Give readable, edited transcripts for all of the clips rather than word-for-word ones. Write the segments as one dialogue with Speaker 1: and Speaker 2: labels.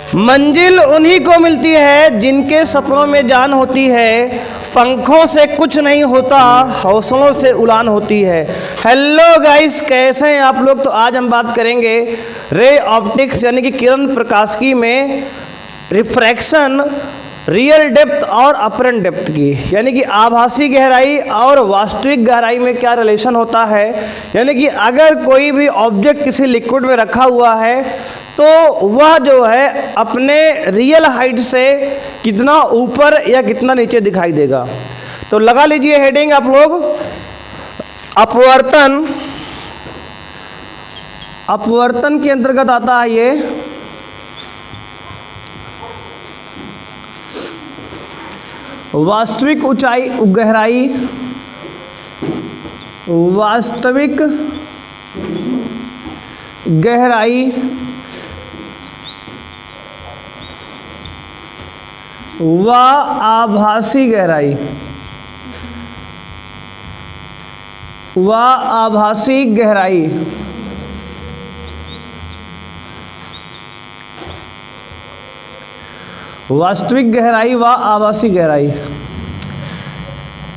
Speaker 1: मंजिल उन्हीं को मिलती है जिनके सपनों में जान होती है, पंखों से कुछ नहीं होता, हौसलों से उड़ान होती है। हेलो गाइस, कैसे हैं आप लोग? तो आज हम बात करेंगे रे ऑप्टिक्स यानी कि किरण प्रकाशिकी में रिफ्रैक्शन, रियल डेप्थ और अपरेंट डेप्थ की, यानी कि आभासी गहराई और वास्तविक गहराई में क्या रिलेशन होता है। यानी कि अगर कोई भी ऑब्जेक्ट किसी लिक्विड में रखा हुआ है तो वह जो है अपने रियल हाइट से कितना ऊपर या कितना नीचे दिखाई देगा। तो लगा लीजिए हेडिंग आप लोग, अपवर्तन। अपवर्तन के अंतर्गत आता है ये वास्तविक ऊंचाई गहराई, वास्तविक गहराई व आभासी गहराई, व आभासी गहराई। वास्तविक गहराई व आभासी गहराई,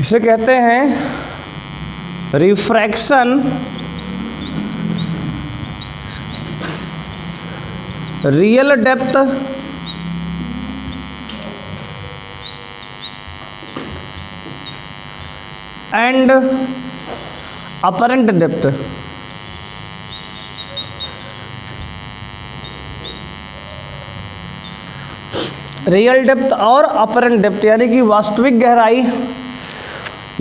Speaker 1: इसे कहते हैं refraction, real depth and apparent depth. Real depth और अपरेंट डेप्थ यानी कि वास्तविक गहराई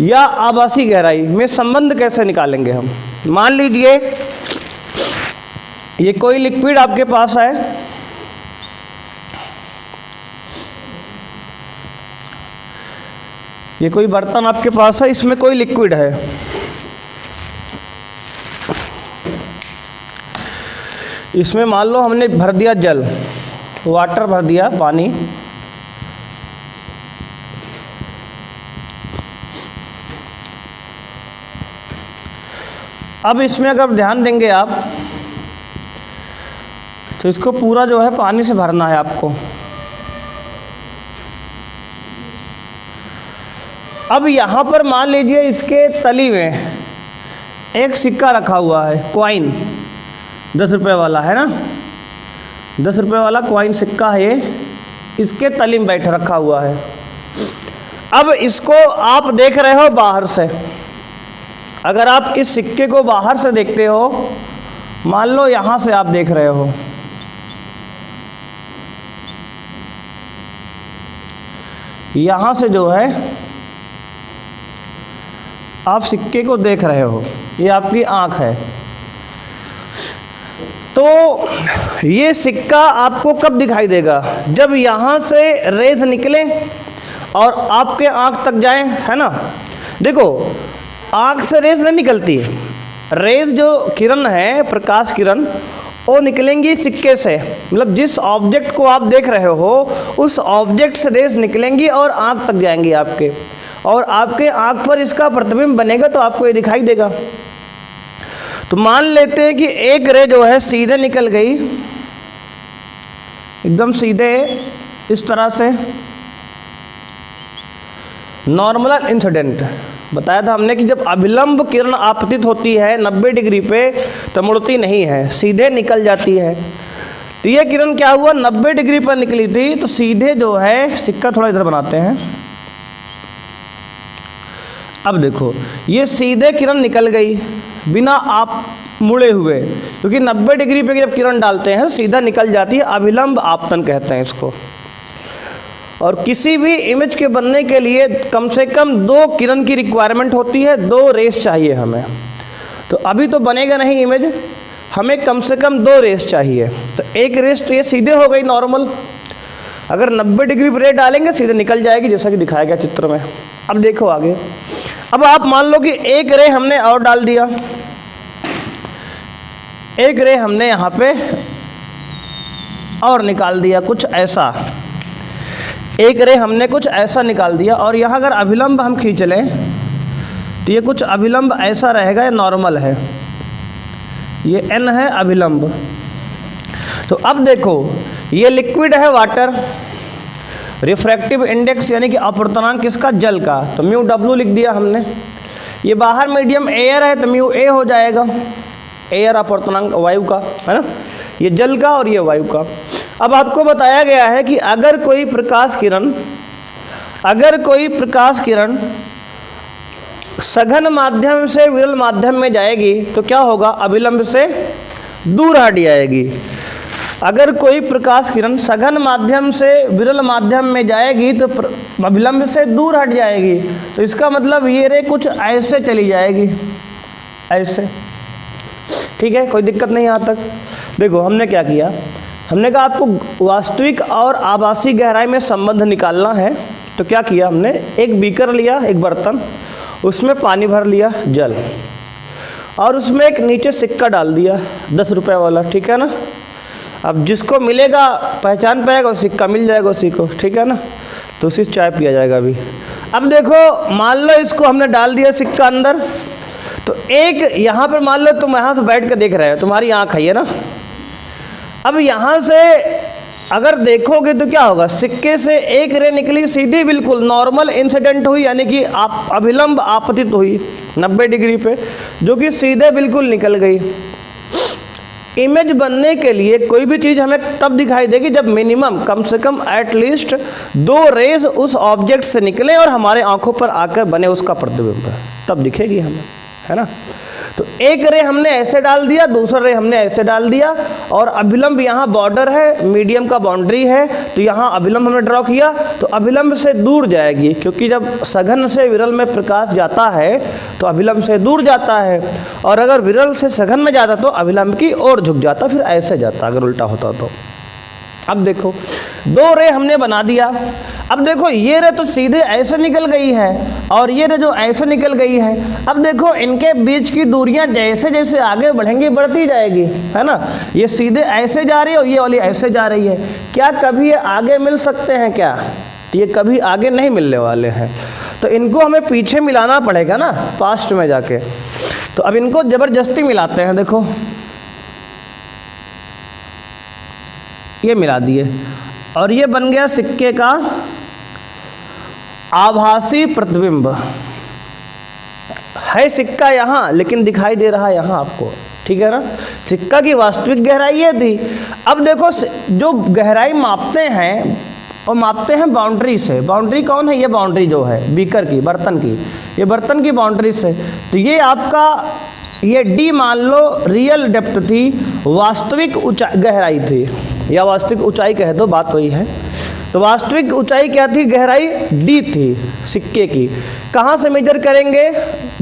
Speaker 1: या आभासी गहराई में संबंध कैसे निकालेंगे हम। मान लीजिए ये कोई लिक्विड आपके पास है, ये कोई बर्तन आपके पास है, इसमें कोई लिक्विड है। इसमें मान लो हमने भर दिया जल, वाटर भर दिया, पानी। अब इसमें अगर ध्यान देंगे आप तो इसको पूरा जो है पानी से भरना है आपको। अब यहाँ पर मान लीजिए इसके तली में एक सिक्का रखा हुआ है, कॉइन 10 रुपये वाला है ना, 10 रुपये वाला कॉइन सिक्का है ये, इसके तली में बैठ रखा हुआ है। अब इसको आप देख रहे हो बाहर से। अगर आप इस सिक्के को बाहर से देखते हो, मान लो यहाँ से आप देख रहे हो, यहाँ से जो है आप सिक्के को देख रहे हो, ये आपकी आँख है। तो ये सिक्का आपको कब दिखाई देगा? जब यहाँ से रेज निकले और आपके आँख तक जाए, है ना। देखो, आँख से रेज नहीं निकलती, रेज जो किरण है, प्रकाश किरण, वो निकलेंगी सिक्के से। मतलब जिस ऑब्जेक्ट को आप देख रहे हो उस ऑब्जेक्ट से रेज निकलेंगी और आँख तक जाएंगी आपके, और आपके आँख पर इसका प्रतिबिंब बनेगा तो आपको ये दिखाई देगा। तो मान लेते हैं कि एक रे जो है सीधे निकल गई, एकदम सीधे इस तरह से, नॉर्मल इंसिडेंट बताया था हमने कि जब अभिलंब किरण आपतित होती है 90 डिग्री पे तो मुड़ती नहीं है, सीधे निकल जाती है। तो ये किरण क्या हुआ, 90 डिग्री पर निकली थी, तो सीधे जो है सिक्का थोड़ा इधर बनाते हैं। अब देखो ये सीधे किरण निकल गई बिना आप मुड़े हुए, क्योंकि 90 डिग्री पे जब किरण डालते हैं सीधा निकल जाती है, अभिलंब आपतन कहते हैं इसको। और किसी भी इमेज के बनने के लिए कम से कम 2 किरण की रिक्वायरमेंट होती है, 2 रेस चाहिए हमें। तो अभी तो बनेगा नहीं इमेज, हमें कम से कम 2 रेस चाहिए। तो एक रेस तो ये सीधे हो गई नॉर्मल, अगर 90 डिग्री पर रे डालेंगे सीधे निकल जाएगी, जैसा कि दिखाया गया चित्र में। अब देखो आगे, अब आप मान लो कि एक रे हमने और डाल दिया, एक रे हमने यहाँ पे और निकाल दिया कुछ ऐसा, एक रे हमने कुछ ऐसा निकाल दिया। और यहाँ अगर अभिलंब हम खींच लें तो ये कुछ अभिलंब ऐसा रहेगा, ये नॉर्मल है, ये n है अभिलंब। तो अब देखो ये लिक्विड है वाटर, रिफ्रैक्टिव इंडेक्स यानी कि अपवर्तनांक किसका, जल का, तो म्यू डब्ल्यू लिख दिया हमने। ये बाहर मीडियम एयर है तो म्यू ए हो जाएगा, एयर अपवर्तनांक वायु का, है ना, ये जल का और ये वायु का। अब आपको बताया गया है कि अगर कोई प्रकाश किरण सघन माध्यम से विरल माध्यम में जाएगी तो क्या होगा, अभिलंब से दूर हट जाएगी। अगर कोई प्रकाश किरण सघन माध्यम से विरल माध्यम में जाएगी तो अभिलंब से दूर हट जाएगी, तो इसका मतलब ये रे कुछ ऐसे चली जाएगी, ऐसे, ठीक है, कोई दिक्कत नहीं यहाँ तक। देखो हमने क्या किया, हमने कहा आपको वास्तविक और आभासी गहराई में संबंध निकालना है, तो क्या किया हमने, एक बीकर लिया, एक बर्तन, उसमें पानी भर लिया जल, और उसमें एक नीचे सिक्का डाल दिया 10 रुपये वाला, ठीक है ना। अब जिसको मिलेगा पहचान पाएगा, सिक्का मिल जाएगा उसी को, ठीक है ना, तो उसी से चाय पिया जाएगा अभी। अब देखो मान लो इसको हमने डाल दिया सिक्का अंदर, तो एक यहाँ पर मान लो तुम यहाँ से बैठ कर देख रहे हो, तुम्हारी आँख है ना, अब यहाँ से अगर देखोगे तो क्या होगा, सिक्के से एक रे निकली सीधी, बिल्कुल नॉर्मल इंसिडेंट हुई, यानी कि आप अभिलंब आपतित हुई 90 डिग्री पे, जो कि सीधे बिल्कुल निकल गई। इमेज बनने के लिए कोई भी चीज़ हमें तब दिखाई देगी जब मिनिमम, कम से कम एटलीस्ट 2 रेज उस ऑब्जेक्ट से निकले और हमारे आंखों पर आकर बने उसका प्रतिबिंब, तब दिखेगी हमें, है ना। तो एक रे हमने ऐसे डाल दिया, दूसरा रे हमने ऐसे डाल दिया, और अभिलंब यहाँ बॉर्डर है, मीडियम का बाउंड्री है, तो यहाँ अभिलंब हमने ड्रॉ किया, तो अभिलंब से दूर जाएगी, क्योंकि जब सघन से विरल में प्रकाश जाता है तो अभिलंब से दूर जाता है, और अगर विरल से सघन में जाता तो अभिलंब की ओर झुक जाता, फिर ऐसे जाता अगर उल्टा होता तो। अब देखो 2 रे हमने बना दिया, अब देखो ये रे तो सीधे ऐसे निकल गई है, और ये रे जो ऐसे निकल गई है, अब देखो इनके बीच की दूरियां जैसे जैसे आगे बढ़ेंगी बढ़ती जाएगी, है ना। ये सीधे ऐसे जा रही है और ये वाली ऐसे जा रही है, क्या कभी ये आगे मिल सकते हैं क्या, ये कभी आगे नहीं मिलने वाले हैं, तो इनको हमें पीछे मिलाना पड़ेगा ना, पास्ट में जाके। तो अब इनको ज़बरदस्ती मिलाते हैं, देखो ये मिला दिए, और ये बन गया सिक्के का आभासी प्रतिबिंब। है सिक्का यहाँ लेकिन दिखाई दे रहा है यहाँ आपको, ठीक है ना। सिक्का की वास्तविक गहराई ये थी। अब देखो जो गहराई मापते हैं और मापते हैं बाउंड्री से, बाउंड्री कौन है, ये बाउंड्री जो है बीकर की, बर्तन की, ये बर्तन की बाउंड्री से, तो ये आपका ये डी मान लो रियल डेप्थ थी, वास्तविक ऊंचाई गहराई थी, या वास्तविक ऊंचाई कह दो, बात वही है। तो वास्तविक ऊंचाई क्या थी, गहराई डी थी सिक्के की। कहाँ से मेजर करेंगे,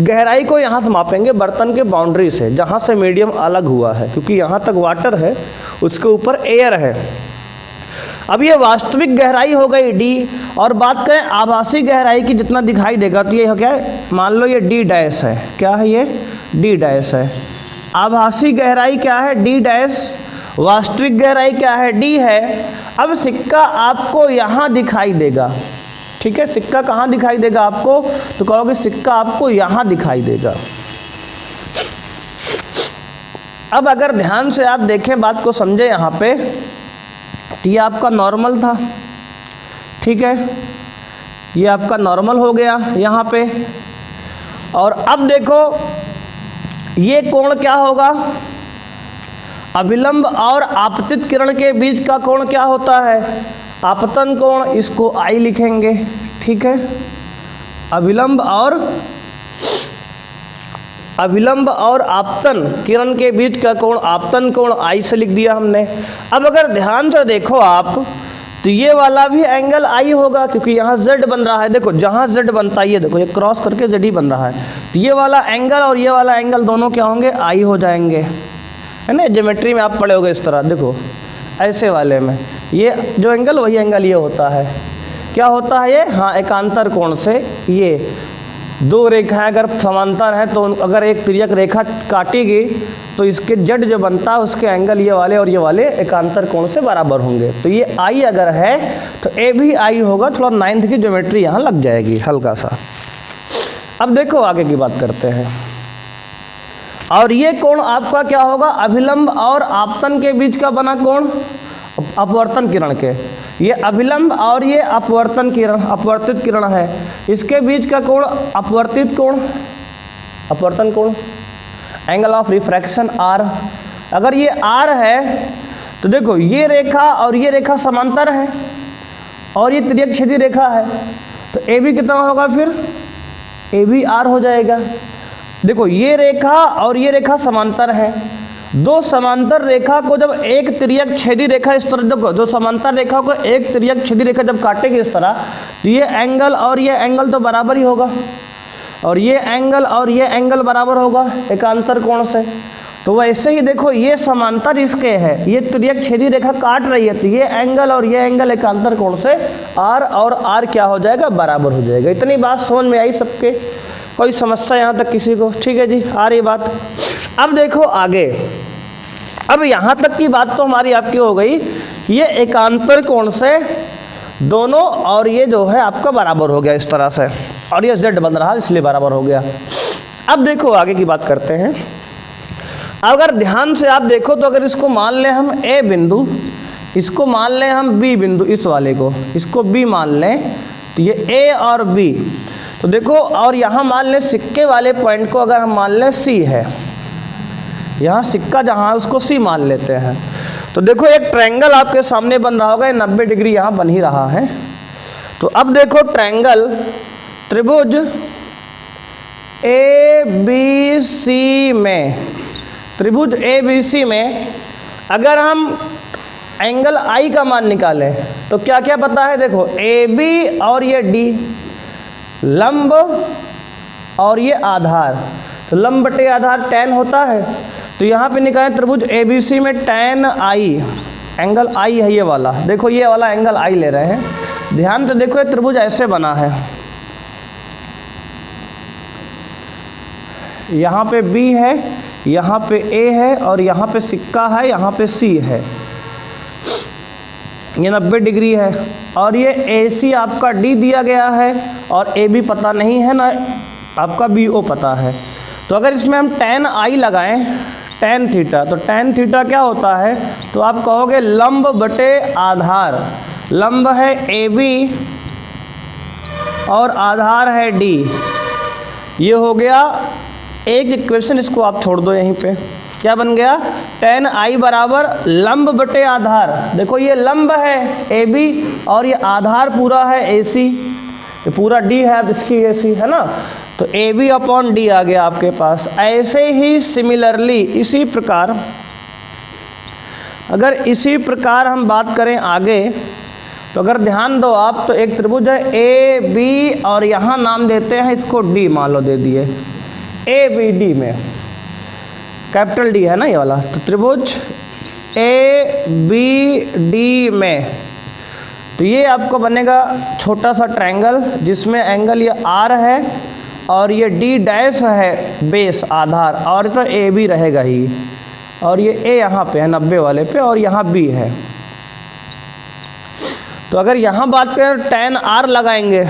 Speaker 1: गहराई को यहाँ से मापेंगे बर्तन के बाउंड्री से, जहाँ से मीडियम अलग हुआ है, क्योंकि यहाँ तक वाटर है, उसके ऊपर एयर है। अब ये वास्तविक गहराई हो गई डी, और बात करें आभासी गहराई की, जितना दिखाई देगा तो ये क्या है, मान लो ये डी डैश है, क्या है ये, डी डैश है। आभासी गहराई क्या है, डी डैश, वास्तविक गहराई क्या है, डी है। अब सिक्का आपको यहाँ दिखाई देगा, ठीक है, सिक्का कहाँ दिखाई देगा आपको, तो कहोगे सिक्का आपको यहाँ दिखाई देगा। अब अगर ध्यान से आप देखें, बात को समझे यहाँ पे, तो ये आपका नॉर्मल था, ठीक है, ये आपका नॉर्मल हो गया यहाँ पे, और अब देखो ये कोण क्या होगा, अभिलंब और आपतित किरण के बीच का कोण क्या होता है, आपतन कोण, इसको आई लिखेंगे, ठीक है। अभिलंब और आपतन किरण के बीच का कोण, आपतन कोण आई से लिख दिया हमने। अब अगर ध्यान से देखो आप, तो ये वाला भी एंगल आई होगा, क्योंकि यहाँ z बन रहा है, देखो जहाँ z बनता है, ये देखो ये क्रॉस करके z ही बन रहा है, तो ये वाला एंगल और ये वाला एंगल दोनों क्या होंगे, आई हो जाएंगे, है ना। ज्योमेट्री में आप पढ़े होगे इस तरह, देखो ऐसे वाले में ये जो एंगल, वही एंगल ये होता है, क्या होता है ये, हाँ, एकांतर कोण से ये 2 रेखाएं अगर समांतर हैं, तो अगर एक तिर्यक रेखा काटेगी तो इसके जड़ जो बनता है उसके एंगल ये वाले और ये वाले एकांतर कोण से बराबर होंगे। तो ये आई अगर है तो ए भी आई होगा, थोड़ा 9th की ज्योमेट्री यहाँ लग जाएगी हल्का सा। अब देखो आगे की बात करते हैं, और ये कोण आपका क्या होगा, अभिलंब और आपतन के बीच का बना कोण। अपवर्तन किरण के, ये अभिलंब और ये अपवर्तन किरण, अपवर्तित किरण है, इसके बीच का कोण अपवर्तित कोण, अपवर्तन कोण, एंगल ऑफ रिफ्रैक्शन आर। अगर ये आर है तो देखो ये रेखा और ये रेखा समांतर है और ये तिर्यक-छेदी रेखा है, तो ए बी कितना होगा फिर, ए बी आर हो जाएगा। देखो ये रेखा और ये रेखा समांतर है, दो समांतर रेखा को जब एक तिर्यक छेदी रेखा इस तरह, देखो जो समांतर रेखा को एक तिर्यक छेदी रेखा जब काटेगी इस तरह, तो ये एंगल और ये एंगल तो बराबर ही होगा, और ये एंगल और ये एंगल बराबर होगा एकांतर कोण से। तो वैसे ही देखो ये समांतर इसके है, ये तिर्यक छेदी रेखा काट रही है, तो ये एंगल और ये एंगल एकांतर कोण से आर और आर क्या हो जाएगा, बराबर हो जाएगा। इतनी बात समझ में आई सबके, कोई समस्या यहाँ तक किसी को? ठीक है जी, आ रही बात। अब देखो आगे, अब यहाँ तक की बात तो हमारी आपकी हो गई, ये एकांतर कोण से दोनों और ये जो है आपका बराबर हो गया इस तरह से, और ये z बन रहा इसलिए बराबर हो गया। अब देखो आगे की बात करते हैं। अगर ध्यान से आप देखो तो अगर इसको मान लें हम a बिंदु, इसको मान लें हम b बिंदु, इस वाले को, इसको b मान लें, तो ये a और b, तो देखो, और यहाँ मान लें सिक्के वाले पॉइंट को अगर हम मान लें c है, यहाँ सिक्का जहाँ है उसको c मान लेते हैं, तो देखो एक ट्रायंगल आपके सामने बन रहा होगा, 90 डिग्री यहाँ बन ही रहा है। तो अब देखो ट्रायंगल त्रिभुज ABC में, त्रिभुज ABC में अगर हम एंगल I का मान निकालें तो क्या क्या पता है, देखो AB और ये D, लंब और ये आधार, तो लंब बटे आधार tan होता है, तो यहाँ पे निकालें त्रिभुज ABC में tan I, एंगल I है ये वाला, देखो ये वाला एंगल I ले रहे हैं, ध्यान से देखो ये त्रिभुज ऐसे बना है, यहाँ पे B है, यहाँ पे A है और यहाँ पे सिक्का है, यहाँ पे C है, ये 90 डिग्री है, और ये AC आपका D दिया गया है और AB पता नहीं है ना, आपका BO पता है। तो अगर इसमें हम tan I लगाएं, tan थीटा, तो tan थीटा क्या होता है, तो आप कहोगे लंब बटे आधार, लंब है AB और आधार है D, ये हो गया एक इक्वेशन, इसको आप छोड़ दो यहीं पे, क्या बन गया, tan I बराबर लंब बटे आधार, देखो ये लंब है AB और ये आधार पूरा है AC, ये पूरा D है अब इसकी AC है ना, तो AB अपॉन D आ गया आपके पास। ऐसे ही सिमिलरली इसी प्रकार, अगर इसी प्रकार हम बात करें आगे, तो अगर ध्यान दो आप, तो एक त्रिभुज है AB और यहाँ नाम देते हैं इसको D, मान लो दे दिए ABD में, कैपिटल D है ना ये वाला, तो त्रिभुज ABD में, तो ये आपको बनेगा छोटा सा ट्रायंगल जिसमें एंगल ये R है और ये D डैश है बेस आधार, और तो AB रहेगा ही, और ये A यहाँ पे है 90 वाले पे, और यहाँ B है। तो अगर यहाँ बात करें tan R लगाएंगे,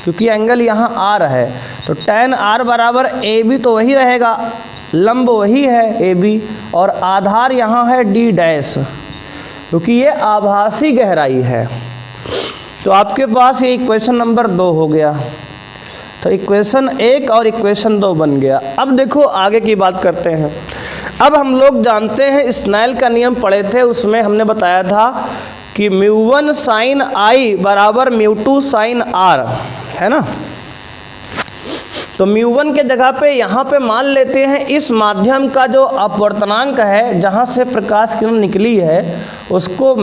Speaker 1: क्योंकि एंगल यहाँ R है, तो tan R बराबर AB तो वही रहेगा, लंब वही है AB, और आधार यहाँ है D डैश, क्योंकि ये आभासी गहराई है। तो आपके पास ये इक्वेशन नंबर 2 हो गया, तो इक्वेशन 1 और इक्वेशन 2 बन गया। अब देखो आगे की बात करते हैं। अब हम लोग जानते हैं, स्नेल का नियम पढ़े थे, उसमें हमने बताया था कि μ1 sin I बराबर μ2 sin R, है ना। तो μ1 के जगह पे यहाँ पे मान लेते हैं इस माध्यम का जो अपवर्तनांक है, जहाँ से प्रकाश किरण निकली है, उसको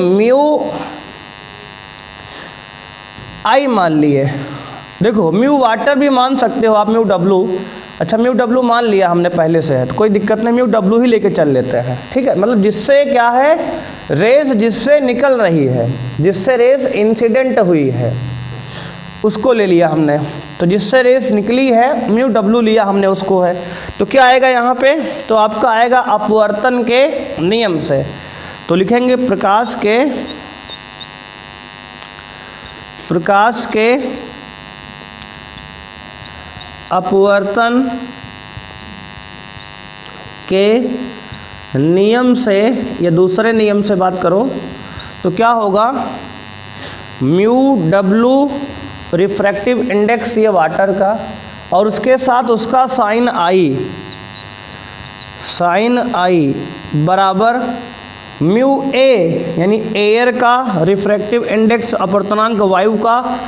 Speaker 1: μI मान लिए। देखो म्यू वाटर भी मान सकते हो आप, म्यू डब्लू, अच्छा म्यू डब्लू मान लिया हमने पहले से है, तो कोई दिक्कत नहीं, म्यू डब्लू ही लेके चल लेते हैं, ठीक है। मतलब जिससे क्या है, रेस जिससे निकल रही है, जिससे रेस इंसिडेंट हुई है, उसको ले लिया हमने, तो जिससे रेस निकली है म्यू डब्लू लिया हमने उसको है। तो क्या आएगा यहाँ पे, तो आपका आएगा अपवर्तन के नियम से, तो लिखेंगे प्रकाश के अपवर्तन के नियम से, या दूसरे नियम से बात करो तो क्या होगा, म्यू डब्लू रिफ्रैक्टिव इंडेक्स ये वाटर का, और उसके साथ उसका साइन आई बराबर म्यू ए यानी एयर का रिफ्रैक्टिव इंडेक्स अपवर्तनांक वायु का,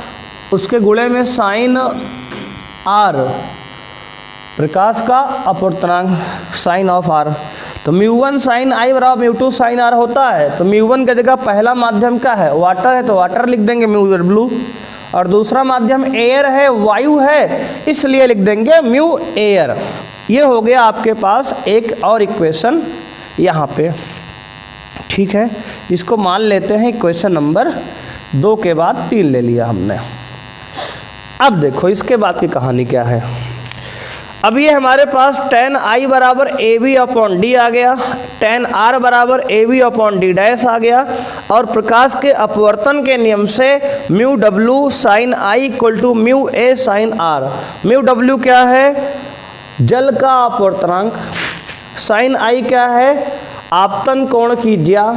Speaker 1: उसके गुणे में साइन आर प्रकाश का अपवर्तनांक साइन ऑफ आर। तो म्यू1 साइन आई बराबर म्यू2 साइन आर होता है। तो म्यू1 की जगह पहला माध्यम क्या है, वाटर है, तो वाटर लिख देंगे म्यू डब्लू, और दूसरा माध्यम एयर है, वायु है, इसलिए लिख देंगे म्यू एयर। ये हो गया आपके पास एक और इक्वेशन यहाँ पे, ठीक है। इसको मान लेते हैं इक्वेशन नंबर 2 के बाद 3 ले लिया हमने। अब देखो इसके बाद की कहानी क्या है। अब ये हमारे पास tan I बराबर AB/d आ गया, tan R बराबर AB/d डैश आ गया, और प्रकाश के अपवर्तन के नियम से mu W sine I equal to mu A sine R। Mu W क्या है, जल का अपवर्तनांक, साइन I क्या है, आपतन कोण की ज्या,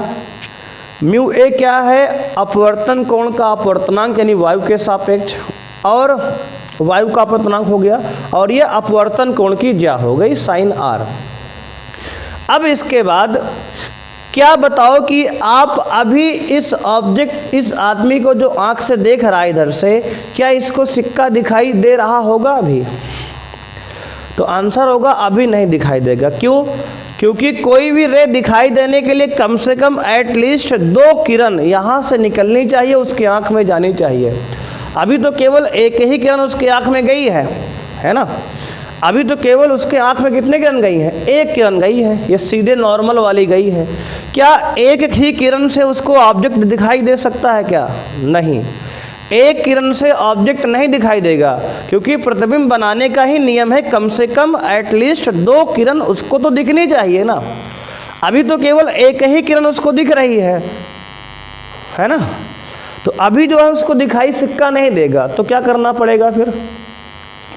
Speaker 1: म्यू ए क्या है, अपवर्तन कोण का अपवर्तनांक यानी वायु के सापेक्ष, और वायु का अपवर्तनांक हो गया, और ये अपवर्तन कोण की ज्या हो गई साइन आर। अब इसके बाद क्या बताओ कि आप अभी इस ऑब्जेक्ट, इस आदमी को जो आंख से देख रहा है इधर से, क्या इसको सिक्का दिखाई दे रहा होगा अभी? तो आंसर होगा अभी नहीं दिखाई देगा। क्यों? क्योंकि कोई भी रे दिखाई देने के लिए कम से कम एटलीस्ट 2 किरण यहाँ से निकलनी चाहिए, उसकी आंख में जानी चाहिए। अभी तो केवल एक ही किरण उसकी आंख में गई है ना। अभी तो केवल उसके आंख में कितने किरण गई हैं? एक किरण गई है, ये सीधे नॉर्मल वाली गई है। क्या एक ही किरण से उसको ऑब्जेक्ट दिखाई दे सकता है क्या? नहीं, एक किरण से ऑब्जेक्ट नहीं दिखाई देगा, क्योंकि प्रतिबिंब बनाने का ही नियम है कम से कम एटलीस्ट 2 किरण उसको तो दिखनी चाहिए ना। अभी तो केवल एक ही किरण उसको दिख रही है ना। तो अभी जो है उसको दिखाई सिक्का नहीं देगा, तो क्या करना पड़ेगा फिर?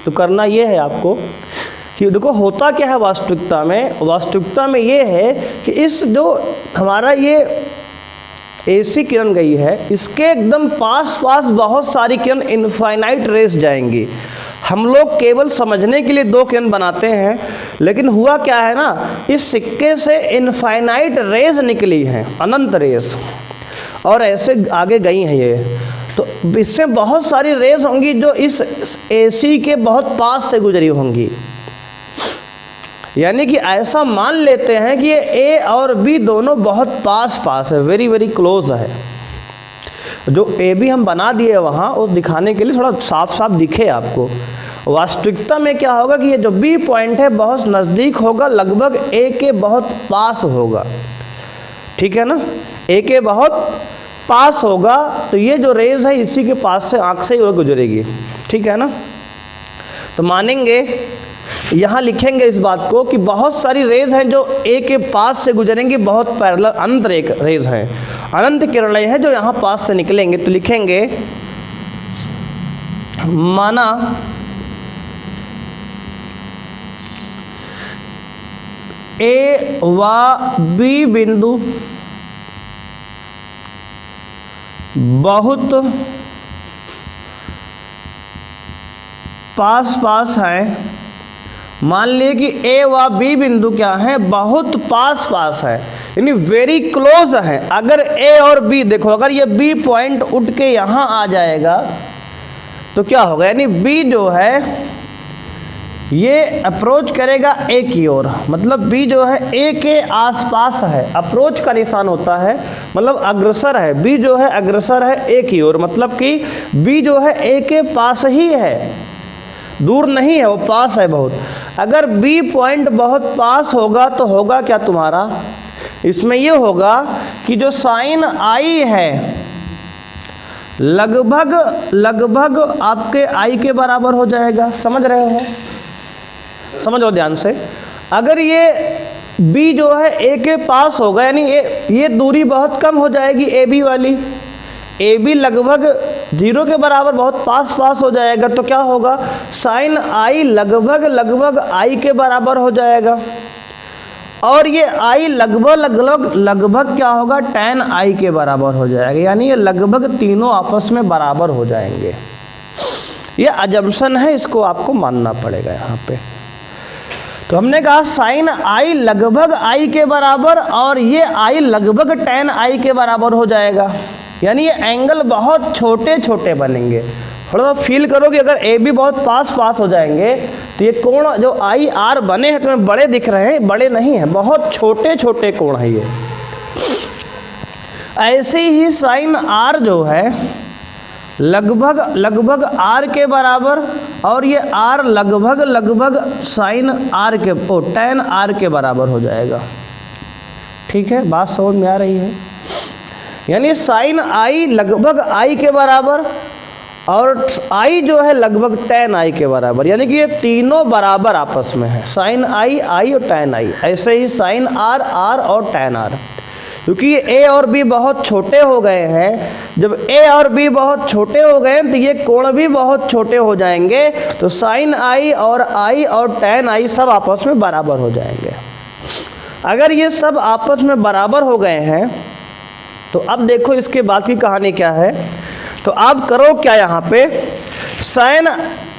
Speaker 1: तो करना ये है आपको कि देखो होता क्या है वास्तविकता में ये है कि इस जो हमारा ये ऐसी किरण गई है, इसके एकदम पास बहुत सारी किरण इनफाइनाइट रेस जाएंगी। हम लोग केवल समझने के लिए 2 किरण बनाते हैं, लेकिन हुआ क्या है ना, इस सिक्के से इनफाइनाइट रेस निकली हैं, अनंत रेस, और ऐसे आगे गई हैं ये। तो इसमें बहुत सारी रेस होंगी जो इस एसी के बहुत पास से गुजरी होंगी। यानी कि ऐसा मान लेते हैं कि ये ए और बी दोनों बहुत पास है, वेरी वेरी क्लोज है। जो ए बी हम बना दिए वहाँ, उस दिखाने के लिए थोड़ा साफ दिखे आपको। वास्तविकता में क्या होगा कि ये जो बी पॉइंट है बहुत नज़दीक होगा, लगभग ए के बहुत पास होगा, ठीक है ना। ए के बहुत पास होगा, तो ये जो रेज है इसी के पास से आँख से ही गुजरेगी, ठीक है ना। तो मानेंगे, यहाँ लिखेंगे इस बात को कि बहुत सारी रेज हैं जो ए के पास से गुजरेंगी, बहुत पैरेलल अनंत रेज हैं, अनंत किरणें हैं जो यहाँ पास से निकलेंगे। तो लिखेंगे माना ए व बी बिंदु बहुत पास हैं। मान लिए कि ए व बी बिंदु क्या है, बहुत पास है, यानी वेरी क्लोज है। अगर ए और बी देखो, अगर ये बी पॉइंट उठ के यहाँ आ जाएगा तो क्या होगा, यानी बी जो है ये अप्रोच करेगा ए की ओर, मतलब बी जो है ए के आसपास है, अप्रोच का निशान होता है, मतलब अग्रसर है। बी जो है अग्रसर है ए की ओर, मतलब कि बी जो है ए के पास ही है, दूर नहीं है, वो पास है बहुत। अगर बी पॉइंट बहुत पास होगा तो होगा क्या तुम्हारा, इसमें ये होगा कि जो साइन आई है लगभग आपके आई के बराबर हो जाएगा। समझ रहे हो? समझो ध्यान से। अगर ये बी जो है ए के पास होगा, यानी ये दूरी बहुत कम हो जाएगी ए बी वाली, ए बी लगभग 0 के बराबर बहुत पास हो जाएगा, तो क्या होगा, साइन आई लगभग आई के बराबर हो जाएगा। और ये आई लगभग क्या होगा, tan i के बराबर हो जाएगा, यानी ये लगभग तीनों आपस में बराबर हो जाएंगे। ये अजम्पशन है, इसको आपको मानना पड़ेगा यहाँ पे। तो हमने कहा sin i लगभग i के बराबर और ये i लगभग tan i के बराबर हो जाएगा, यानी ये एंगल बहुत छोटे छोटे बनेंगे। थोड़ा सा फील करो कि अगर ए बी बहुत पास हो जाएंगे तो ये कोण जो आई आर बने हैं तुम्हें बड़े दिख रहे हैं, बड़े नहीं हैं, बहुत छोटे छोटे कोण है ये। ऐसे ही साइन आर जो है लगभग आर के बराबर और ये आर लगभग साइन आर के tan आर के बराबर हो जाएगा। ठीक है, बात समझ में आ रही है? यानी साइन आई लगभग आई के बराबर और i जो है लगभग tan i के बराबर, यानी कि ये तीनों बराबर आपस में है, साइन i और tan i। ऐसे ही साइन r और tan r, क्योंकि ये a और b बहुत छोटे हो गए हैं, जब a और b बहुत छोटे हो गए तो ये कोण भी बहुत छोटे हो जाएंगे, तो साइन i और tan i सब आपस में बराबर हो जाएंगे। अगर ये सब आपस में बराबर हो गए हैं तो अब देखो इसके बाद की कहानी क्या है। तो आप करो क्या, यहाँ पे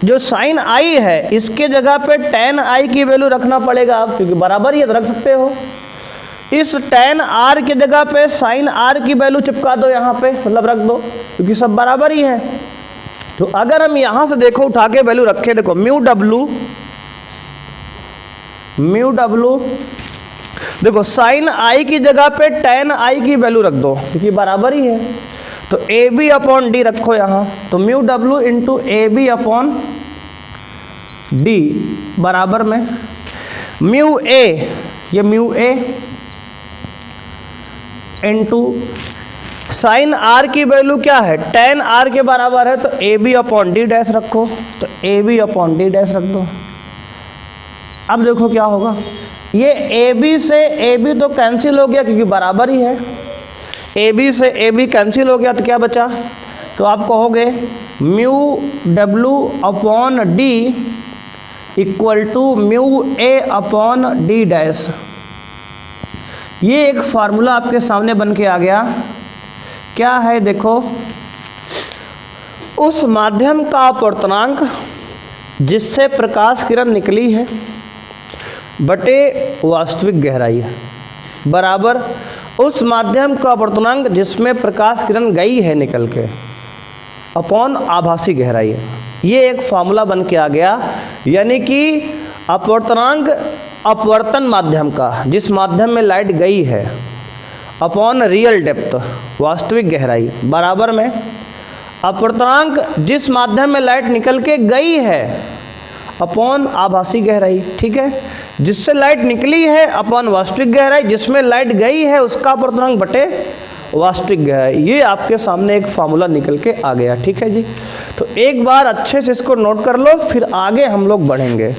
Speaker 1: जो साइन आई है इसके जगह पे tan i की वैल्यू रखना पड़ेगा आप, क्योंकि बराबर ही रख सकते हो। इस tan r की जगह पे साइन r की वैल्यू चिपका दो यहाँ पे, मतलब रख दो, क्योंकि सब बराबर ही है। तो अगर हम यहाँ से देखो उठा के वैल्यू रखे, देखो म्यू डब्लू देखो साइन i की जगह पे tan i की वैल्यू रख दो, क्योंकि बराबर ही है। तो ए बी अपॉन डी रखो यहाँ, तो mu W into A B upon D बराबर में म्यू ए, ये mu A into sine R की वैल्यू क्या है, tan आर के बराबर है, तो A B upon D dash रखो, तो A B upon D dash रख दो। अब देखो क्या होगा, ये ए बी से ए बी तो कैंसिल हो गया क्योंकि बराबर ही है, ए बी से ए बी कैंसिल हो गया तो क्या बचा, तो आप कहोगे mu W upon D equal to mu A upon D dash. ये एक फार्मूला आपके सामने बन के आ गया। क्या है देखो, उस माध्यम का अपवर्तनांक जिससे प्रकाश किरण निकली है बटे वास्तविक गहराई बराबर उस माध्यम का अपवर्तनांक जिसमें प्रकाश किरण गई है निकल के अपॉन आभासी गहराई। ये एक फार्मूला बन के आ गया, यानी कि अपवर्तनांक अपवर्तन माध्यम का जिस माध्यम में लाइट गई है अपॉन रियल डेप्थ वास्तविक गहराई बराबर में अपवर्तनांक जिस माध्यम में लाइट निकल के गई है अपॉन आभासी गहराई। ठीक है, जिससे लाइट निकली है अपॉन वास्तविक गहराई, जिसमें लाइट गई है उसका अपवर्तनांक बटे वास्तविक गहराई। ये आपके सामने एक फार्मूला निकल के आ गया। ठीक है जी, तो एक बार अच्छे से इसको नोट कर लो, फिर आगे हम लोग बढ़ेंगे।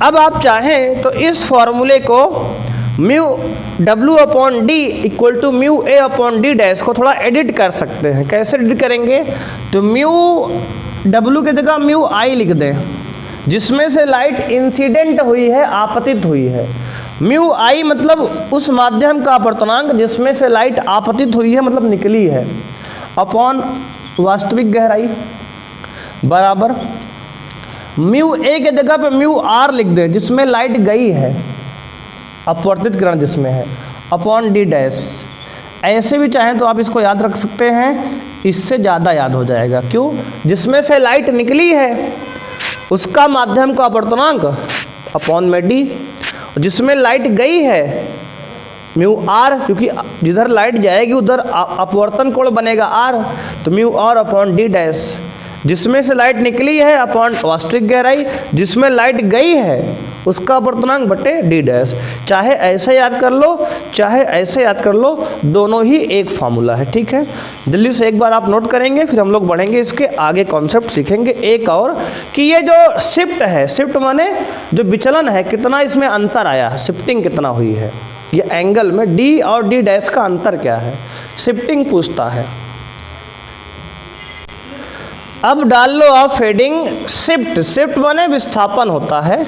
Speaker 1: अब आप चाहें तो इस फॉर्मूले को mu W upon D equal to mu A upon D dash को थोड़ा एडिट कर सकते हैं। कैसे एडिट करेंगे, तो म्यू डब्लू की जगह म्यू आई लिख दें, जिसमें से लाइट इंसिडेंट हुई है, आपतित हुई है। म्यू आई मतलब उस माध्यम का अपवर्तनांक जिसमें से लाइट आपतित हुई है, मतलब निकली है, अपॉन वास्तविक गहराई बराबर म्यू ए के जगह पे म्यू आर लिख दें, जिसमें लाइट गई है, अपवर्तित किरण जिसमें है, अपॉन डी डैश। ऐसे भी चाहें तो आप इसको याद रख सकते हैं, इससे ज़्यादा याद हो जाएगा। क्यों, जिसमें से लाइट निकली है उसका माध्यम का अपवर्तनांक अपॉन में डी, जिसमें लाइट गई है म्यू आर, क्योंकि जिधर लाइट जाएगी उधर अपवर्तन कोण बनेगा आर, तो mu R upon D dash. जिसमें से लाइट निकली है अपॉन वास्तविक गहराई, जिसमें लाइट गई है उसका अपवर्तनांक बटे डी डैश। चाहे ऐसे याद कर लो चाहे ऐसे याद कर लो, दोनों ही एक फार्मूला है। ठीक है, जल्दी से एक बार आप नोट करेंगे, फिर हम लोग बढ़ेंगे, इसके आगे कॉन्सेप्ट सीखेंगे। एक और कि ये जो शिफ्ट है, शिफ्ट माने जो विचलन है, कितना इसमें अंतर आया, शिफ्टिंग कितना हुई है, ये एंगल में डी और डी डैश का अंतर क्या है, शिफ्टिंग पूछता है। अब डाल लो आप हेडिंग शिफ्ट। शिफ्ट माने विस्थापन होता है,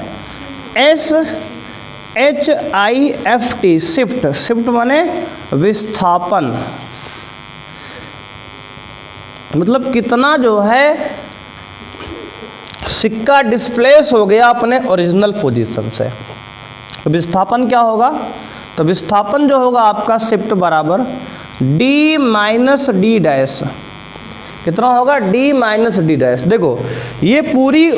Speaker 1: SHIFT, शिफ्ट। शिफ्ट माने विस्थापन, मतलब कितना जो है सिक्का डिस्प्लेस हो गया अपने ओरिजिनल पोजीशन से। तो विस्थापन क्या होगा? तो विस्थापन जो होगा आपका शिफ्ट बराबर D माइनस डी डैश। कितना होगा? D minus D dash. देखो ये पूरी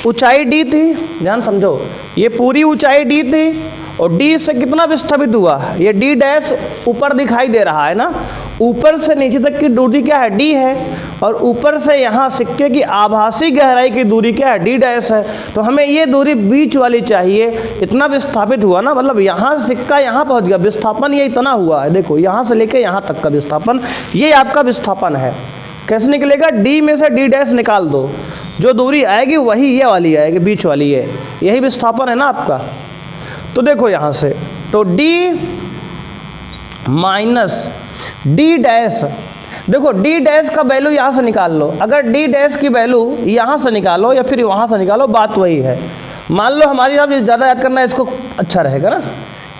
Speaker 1: ऊंचाई D थी, ध्यान समझो, ये पूरी ऊंचाई D थी और D से कितना विस्थापित हुआ? ये D डैश ऊपर दिखाई दे रहा है ना, ऊपर से नीचे तक की दूरी क्या है? D है, और ऊपर से यहाँ सिक्के की आभासी गहराई की दूरी क्या है? D डैश है। तो हमें ये दूरी बीच वाली चाहिए। इतना विस्थापित हुआ ना, मतलब यहाँ सिक्का यहाँ पहुँच गया, विस्थापन ये इतना हुआ है। देखो यहाँ से लेके यहाँ तक का विस्थापन, ये आपका विस्थापन है। कैसे निकलेगा? D में से D डैश निकाल दो, जो दूरी आएगी वही ये वाली आएगी, बीच वाली है, यही विस्थापन है ना आपका। तो देखो यहाँ से, तो D माइनस D डैश, देखो D डैश का वैल्यू यहाँ से निकाल लो। अगर D डैश की वैल्यू यहाँ से निकालो या फिर वहाँ से निकालो, बात वही है। मान लो हमारी आप ज़्यादा याद करना है, इसको अच्छा रहेगा ना,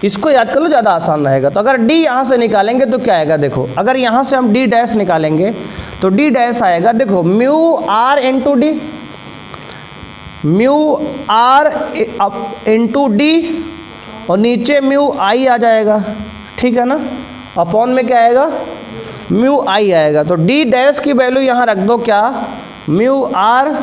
Speaker 1: इसको याद कर लो, ज़्यादा आसान रहेगा। तो अगर D यहाँ से निकालेंगे तो क्या आएगा? देखो अगर यहाँ से हम D डैश निकालेंगे तो D डैश आएगा, देखो mu R into D, mu R into D, और नीचे म्यू I आ जाएगा, ठीक है ना, अपॉन में क्या आएगा? म्यू I आएगा। तो D डैश की वैल्यू यहाँ रख दो, क्या? Mu R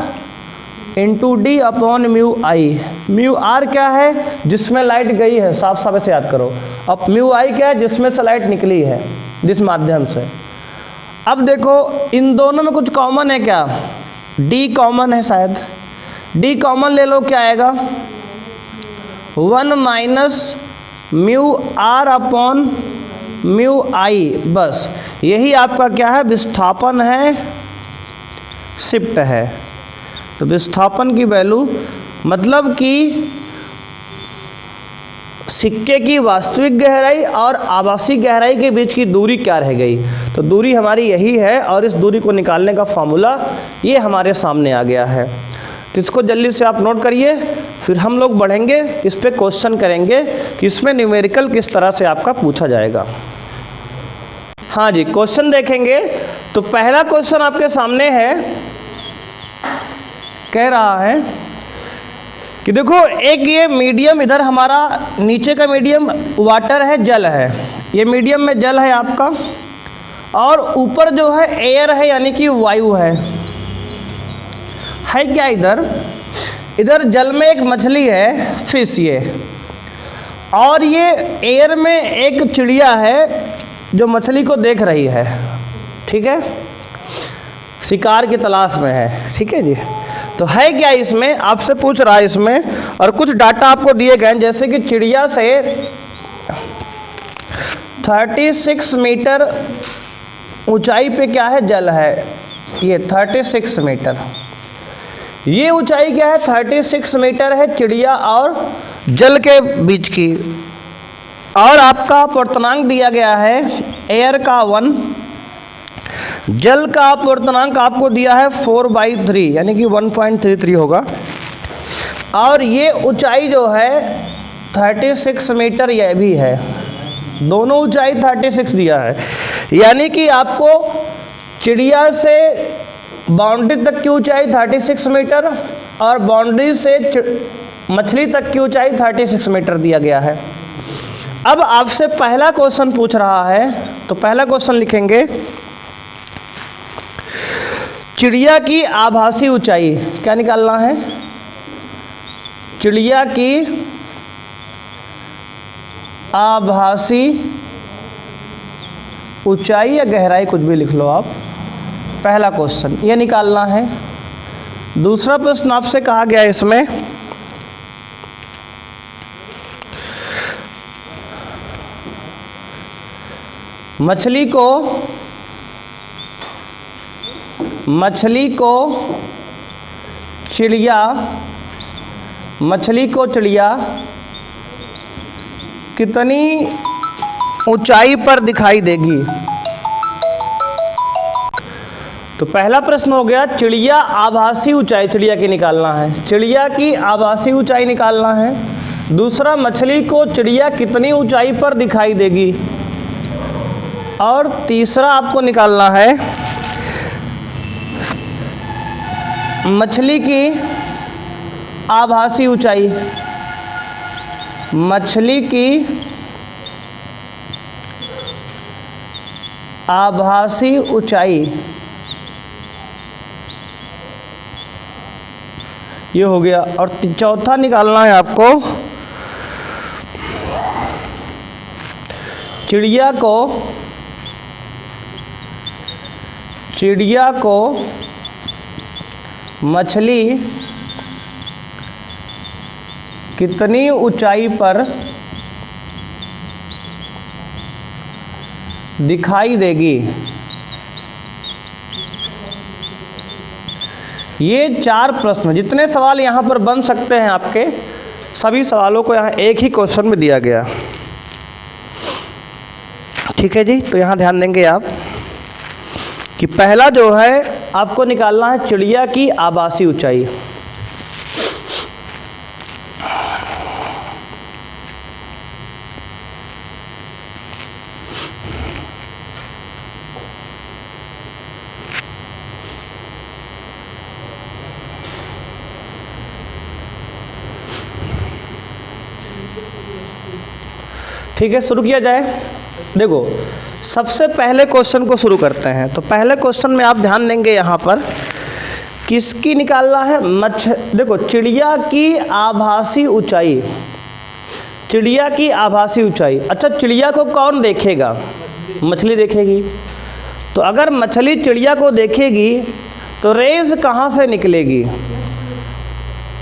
Speaker 1: into D upon mu I। Mu R क्या है? जिसमें लाइट गई है, साफ साफ ऐसे याद करो। अब म्यू I क्या है? जिसमें से लाइट निकली है, जिस माध्यम से। अब देखो इन दोनों में कुछ कॉमन है क्या? D कॉमन है शायद, D कॉमन ले लो, क्या आएगा? 1 minus mu R upon mu I, बस यही आपका क्या है? विस्थापन है, शिफ्ट है। तो विस्थापन की वैल्यू मतलब कि सिक्के की वास्तविक गहराई और आभासी गहराई के बीच की दूरी क्या रह गई? तो दूरी हमारी यही है, और इस दूरी को निकालने का फॉर्मूला ये हमारे सामने आ गया है। तो इसको जल्दी से आप नोट करिए, फिर हम लोग बढ़ेंगे, इस पे क्वेश्चन करेंगे कि इसमें न्यूमेरिकल किस तरह से आपका पूछा जाएगा। हाँ जी, क्वेश्चन देखेंगे। तो पहला क्वेश्चन आपके सामने है, कह रहा है कि देखो एक ये मीडियम, इधर हमारा नीचे का मीडियम वाटर है, जल है, ये मीडियम में जल है आपका, और ऊपर जो है एयर है, यानी कि वायु है क्या? इधर जल में एक मछली है, फिश ये, और ये एयर में एक चिड़िया है जो मछली को देख रही है, ठीक है, शिकार की तलाश में है, ठीक है जी। तो है क्या इसमें? आपसे पूछ रहा है इसमें, और कुछ डाटा आपको दिए गए हैं, जैसे कि चिड़िया से 36 मीटर ऊंचाई पे क्या है? जल है, ये 36 मीटर, ये ऊंचाई क्या है? 36 मीटर है चिड़िया और जल के बीच की। और आपका अपवर्तनांक दिया गया है एयर का 1, जल का अपवर्तनांक आपको दिया है 4/3, यानी कि 1.33 होगा, और ये ऊंचाई जो है 36 मीटर यह भी है, दोनों ऊंचाई 36 दिया है, यानी कि आपको चिड़िया से बाउंड्री तक की ऊंचाई 36 मीटर और बाउंड्री से मछली तक की ऊंचाई 36 मीटर दिया गया है। अब आपसे पहला क्वेश्चन पूछ रहा है, तो पहला क्वेश्चन लिखेंगे, चिड़िया की आभासी ऊंचाई क्या निकालना है? चिड़िया की आभासी ऊंचाई या गहराई, कुछ भी लिख लो आप, पहला क्वेश्चन ये निकालना है। दूसरा प्रश्न आपसे कहा गया इसमें, मछली को चिड़िया कितनी ऊंचाई पर दिखाई देगी? तो पहला प्रश्न हो गया चिड़िया आभासी ऊंचाई, चिड़िया की निकालना है, चिड़िया की आभासी ऊंचाई निकालना है। दूसरा, मछली को चिड़िया कितनी ऊंचाई पर दिखाई देगी। और तीसरा आपको निकालना है मछली की आभासी ऊंचाई। मछली की आभासी ऊंचाई, ये हो गया। और चौथा निकालना है आपको चिड़िया को मछली कितनी ऊंचाई पर दिखाई देगी। ये 4 प्रश्न, जितने सवाल यहाँ पर बन सकते हैं आपके, सभी सवालों को यहाँ एक ही क्वेश्चन में दिया गया। ठीक है जी, तो यहाँ ध्यान देंगे आप कि पहला जो है आपको निकालना है चिड़िया की आभासी ऊंचाई। ठीक है, शुरू किया जाए। देखो, सबसे पहले क्वेश्चन को शुरू करते हैं। तो पहले क्वेश्चन में आप ध्यान देंगे यहाँ पर किसकी निकालना है, देखो, चिड़िया की आभासी ऊंचाई। चिड़िया की आभासी ऊंचाई। अच्छा, चिड़िया को कौन देखेगा? मछली देखेगी। तो अगर मछली चिड़िया को देखेगी तो रेज कहाँ से निकलेगी?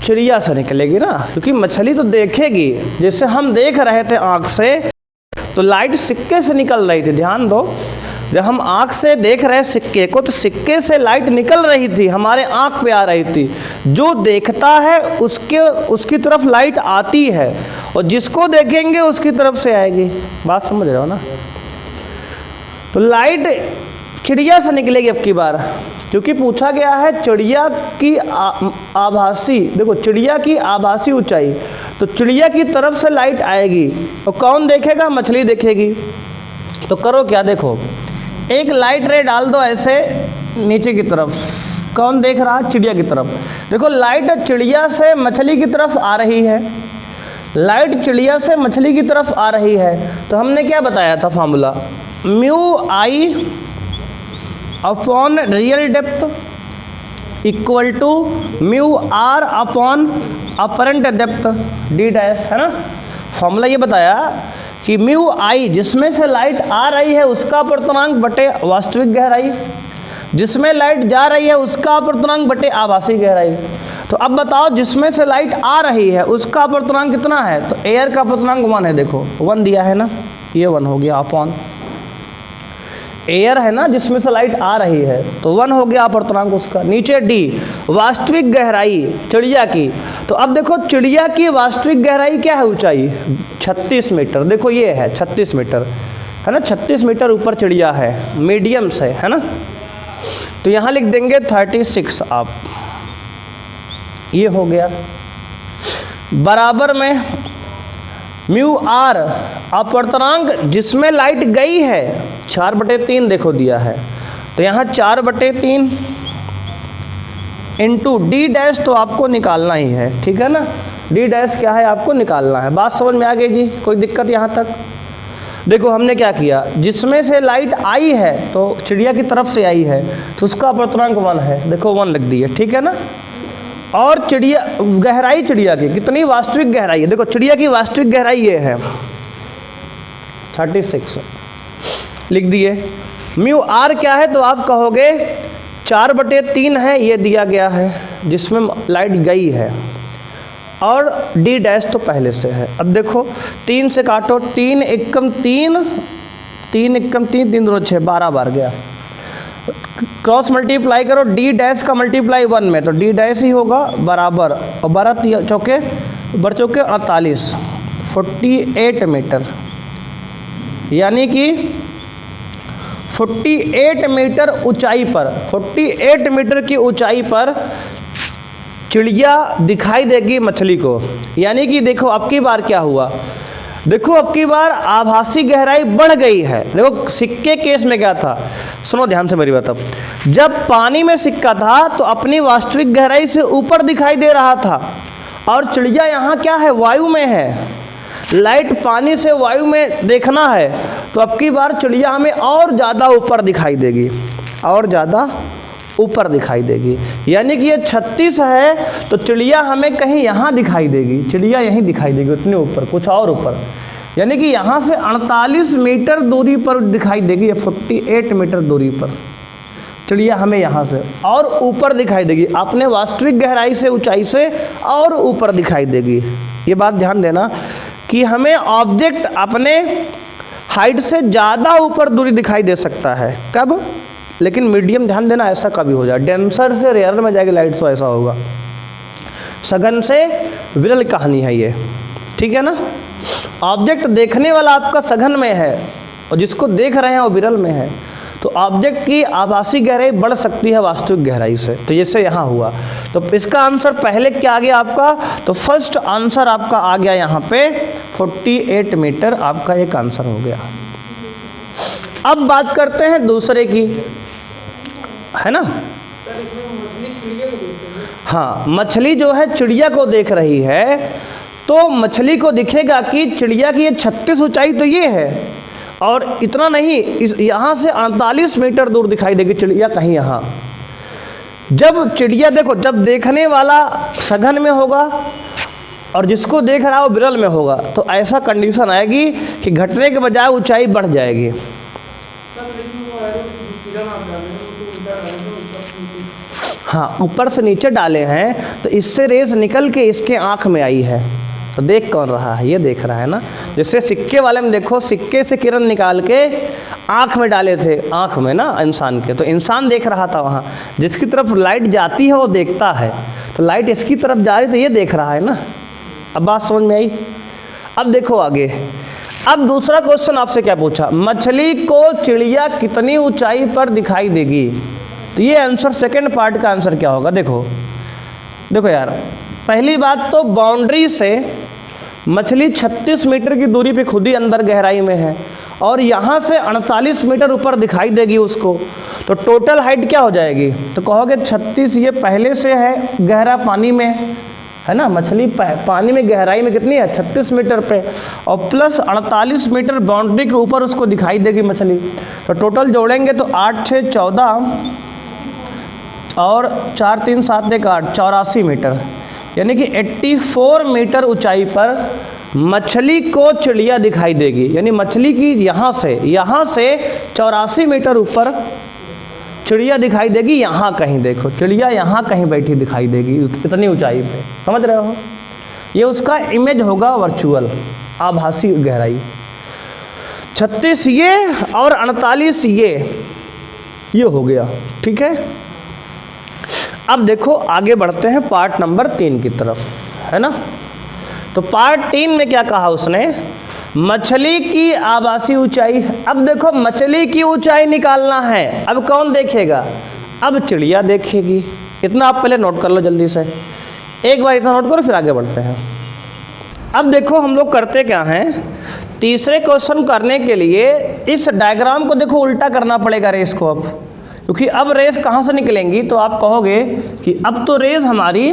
Speaker 1: चिड़िया से निकलेगी ना, क्योंकि मछली तो देखेगी। जैसे हम देख रहे थे आँख से, तो लाइट सिक्के से निकल रही थी। ध्यान दो, जब हम आँख से देख रहे सिक्के को, तो सिक्के से लाइट निकल रही थी, हमारे आँख पे आ रही थी। जो देखता है उसकी तरफ लाइट आती है, और जिसको देखेंगे उसकी तरफ से आएगी। बात समझ रहे हो ना? तो लाइट चिड़िया से निकलेगी अब की बार, क्योंकि पूछा गया है चिड़िया की आभासी। देखो, चिड़िया की आभासी ऊंचाई, तो चिड़िया की तरफ से लाइट आएगी। और कौन देखेगा? मछली देखेगी। तो करो क्या, देखो, एक लाइट रे डाल दो ऐसे नीचे की तरफ। कौन देख रहा है? चिड़िया की तरफ। देखो, लाइट चिड़िया से मछली की तरफ आ रही है। लाइट चिड़िया से मछली की तरफ आ रही है। तो हमने क्या बताया था formula? Mu I upon real depth equal to mu R upon apparent depth D dash, है ना। फॉर्मूला ये बताया कि म्यू आई, जिसमें से लाइट आ रही है उसका अपर्तनांक बटे वास्तविक गहराई, जिसमें लाइट जा रही है उसका अपर्तनांक बटे आभासी गहराई। तो अब बताओ, जिसमें से लाइट आ रही है उसका अपर्तनांक कितना है? तो एयर का अपर्तनांक 1 है। देखो 1 दिया है ना, ये 1 हो गया अपॉन एयर है ना, जिसमें से लाइट आ रही है, तो 1 हो गया अपर्तनांक उसका। नीचे डी, वास्तविक गहराई चिड़िया की। तो अब देखो, चिड़िया की वास्तविक गहराई क्या है? ऊंचाई 36 मीटर। देखो ये है 36 मीटर, है ना। 36 मीटर ऊपर चिड़िया है, मीडियम से, है ना। तो यहाँ लिख देंगे 36 आप, ये हो गया। बराबर में म्यू आर, अपर्तनांक जिसमें लाइट गई है, 4/3 देखो दिया है। तो यहाँ 4/3 इंटू डी डैश, तो आपको निकालना ही है, ठीक है ना। डी डैश क्या है? आपको निकालना है। बात समझ में आ गई जी? कोई दिक्कत यहाँ तक? देखो, हमने क्या किया, जिसमें से लाइट आई है, तो चिड़िया की तरफ से आई है, तो उसका अपर्तनांक 1 है। देखो 1 लिख दिए, ठीक है ना। और चिड़िया गहराई, चिड़िया की कितनी वास्तविक गहराई है? देखो, चिड़िया की वास्तविक गहराई ये है 36 लिख दिए। म्यू आर क्या है? तो आप कहोगे 4/3 है, ये दिया गया है जिसमें लाइट गई है। और डी डैश तो पहले से है। अब देखो, 3 से काटो, 3 एकम 3, 3 एकम 3, 3 दूनी 6, 12 बार गया। क्रॉस मल्टीप्लाई करो, डी डैश का मल्टीप्लाई 1 में, तो डी डैश ही होगा बराबर, और 12 चौके 48, 48 मीटर। यानी कि 48 मीटर ऊंचाई पर, 48 मीटर की ऊंचाई पर चिड़िया दिखाई देगी मछली को। यानी कि देखो अब की बार क्या हुआ, देखो अब की बार आभासी गहराई बढ़ गई है। देखो सिक्के केस में क्या था, सुनो ध्यान से मेरी बात। अब जब पानी में सिक्का था तो अपनी वास्तविक गहराई से ऊपर दिखाई दे रहा था, और चिड़िया यहाँ क्या है, वायु में है। लाइट पानी से वायु में देखना है तो अब की बार चिड़िया हमें और ज़्यादा ऊपर दिखाई देगी, और ज़्यादा ऊपर दिखाई देगी। यानी कि ये 36 है तो चिड़िया हमें कहीं यहाँ दिखाई देगी, चिड़िया यहीं दिखाई देगी, उतने ऊपर, कुछ और ऊपर। यानी कि यहाँ से 48 मीटर दूरी पर दिखाई देगी, या 48 मीटर दूरी पर चिड़िया हमें यहाँ से और ऊपर दिखाई देगी, अपने वास्तविक गहराई से, ऊंचाई से और ऊपर दिखाई देगी। ये बात ध्यान देना कि हमें ऑब्जेक्ट अपने हाइट से ज़्यादा ऊपर दूरी दिखाई दे सकता है। कब? लेकिन मीडियम, ध्यान देना, ऐसा कभी हो जाए। डेंसर से रेयर में जाएगी लाइट, तो ऐसा होगा। सघन से विरल कहानी है ये, ठीक है ना। ऑब्जेक्ट देखने वाला आपका सघन में है और जिसको देख रहे हैं वो विरल में है, तो ऑब्जेक्ट की आभासी गहराई बढ़ सकती है वास्तविक गहराई से। तो जैसे यहाँ हुआ, तो इसका आंसर पहले क्या आ गया आपका, तो फर्स्ट आंसर आपका आ गया यहाँ पे 48 मीटर, आपका एक आंसर हो गया। अब बात करते हैं दूसरे की, है ना। हाँ, मछली जो है चिड़िया को देख रही है, तो मछली को दिखेगा कि चिड़िया की ये 36 ऊंचाई तो ये है, और इतना नहीं, इस यहाँ से 48 मीटर दूर दिखाई देगी चिड़िया कहीं यहाँ। जब चिड़िया देखो, जब देखने वाला सघन में होगा और जिसको देख रहा है वो विरल में होगा, तो ऐसा कंडीशन आएगी कि घटने के बजाय ऊंचाई बढ़ जाएगी। हाँ, ऊपर से नीचे डाले हैं तो इससे रेस निकल के इसके आँख में आई है, तो देख कौन रहा है, ये देख रहा है ना। जैसे सिक्के वाले में देखो, सिक्के से किरण निकाल के आँख में डाले थे, आँख में ना इंसान के, तो इंसान देख रहा था वहाँ। जिसकी तरफ लाइट जाती है वो देखता है, तो लाइट इसकी तरफ जा रही तो ये देख रहा है ना। अब बात समझ में आई। अब देखो आगे, अब दूसरा क्वेश्चन आपसे क्या पूछा, मछली को चिड़िया कितनी ऊंचाई पर दिखाई देगी। तो ये आंसर, सेकंड पार्ट का आंसर क्या होगा। देखो देखो यार, पहली बात तो बाउंड्री से मछली 36 मीटर की दूरी पे खुद ही अंदर गहराई में है, और यहाँ से 48 मीटर ऊपर दिखाई देगी उसको, तो टोटल हाइट क्या हो जाएगी, तो कहोगे 36, ये पहले से है गहरा पानी में, है ना। मछली पानी में गहराई में कितनी है, 36 मीटर पे, और प्लस 48 मीटर बाउंड्री के ऊपर उसको दिखाई देगी मछली। तो टोटल जोड़ेंगे तो 8 6 14 और 4 3 7 1 8, 84 मीटर, यानी कि 84 मीटर ऊंचाई पर मछली को चिड़िया दिखाई देगी। यानी मछली की यहाँ से 84 मीटर ऊपर चिड़िया दिखाई देगी। यहाँ कहीं देखो, चिड़िया यहाँ कहीं बैठी दिखाई देगी, इतनी ऊंचाई पे, समझ रहे हो। ये उसका इमेज होगा वर्चुअल, आभासी गहराई। 36 ये और 48 ये हो गया, ठीक है। अब देखो आगे बढ़ते हैं पार्ट नंबर 3 की तरफ, है ना। तो पार्ट 3 में क्या कहा उसने, मछली की आभासी ऊंचाई। अब देखो मछली की ऊंचाई निकालना है, अब कौन देखेगा, अब चिड़िया देखेगी। इतना आप पहले नोट कर लो जल्दी से, एक बार इतना नोट करो फिर आगे बढ़ते हैं। अब देखो हम लोग करते क्या हैं, तीसरे क्वेश्चन करने के लिए इस डायग्राम को देखो उल्टा करना पड़ेगा रेस को अब, क्योंकि अब रेस कहाँ से निकलेंगी, तो आप कहोगे कि अब तो रेस हमारी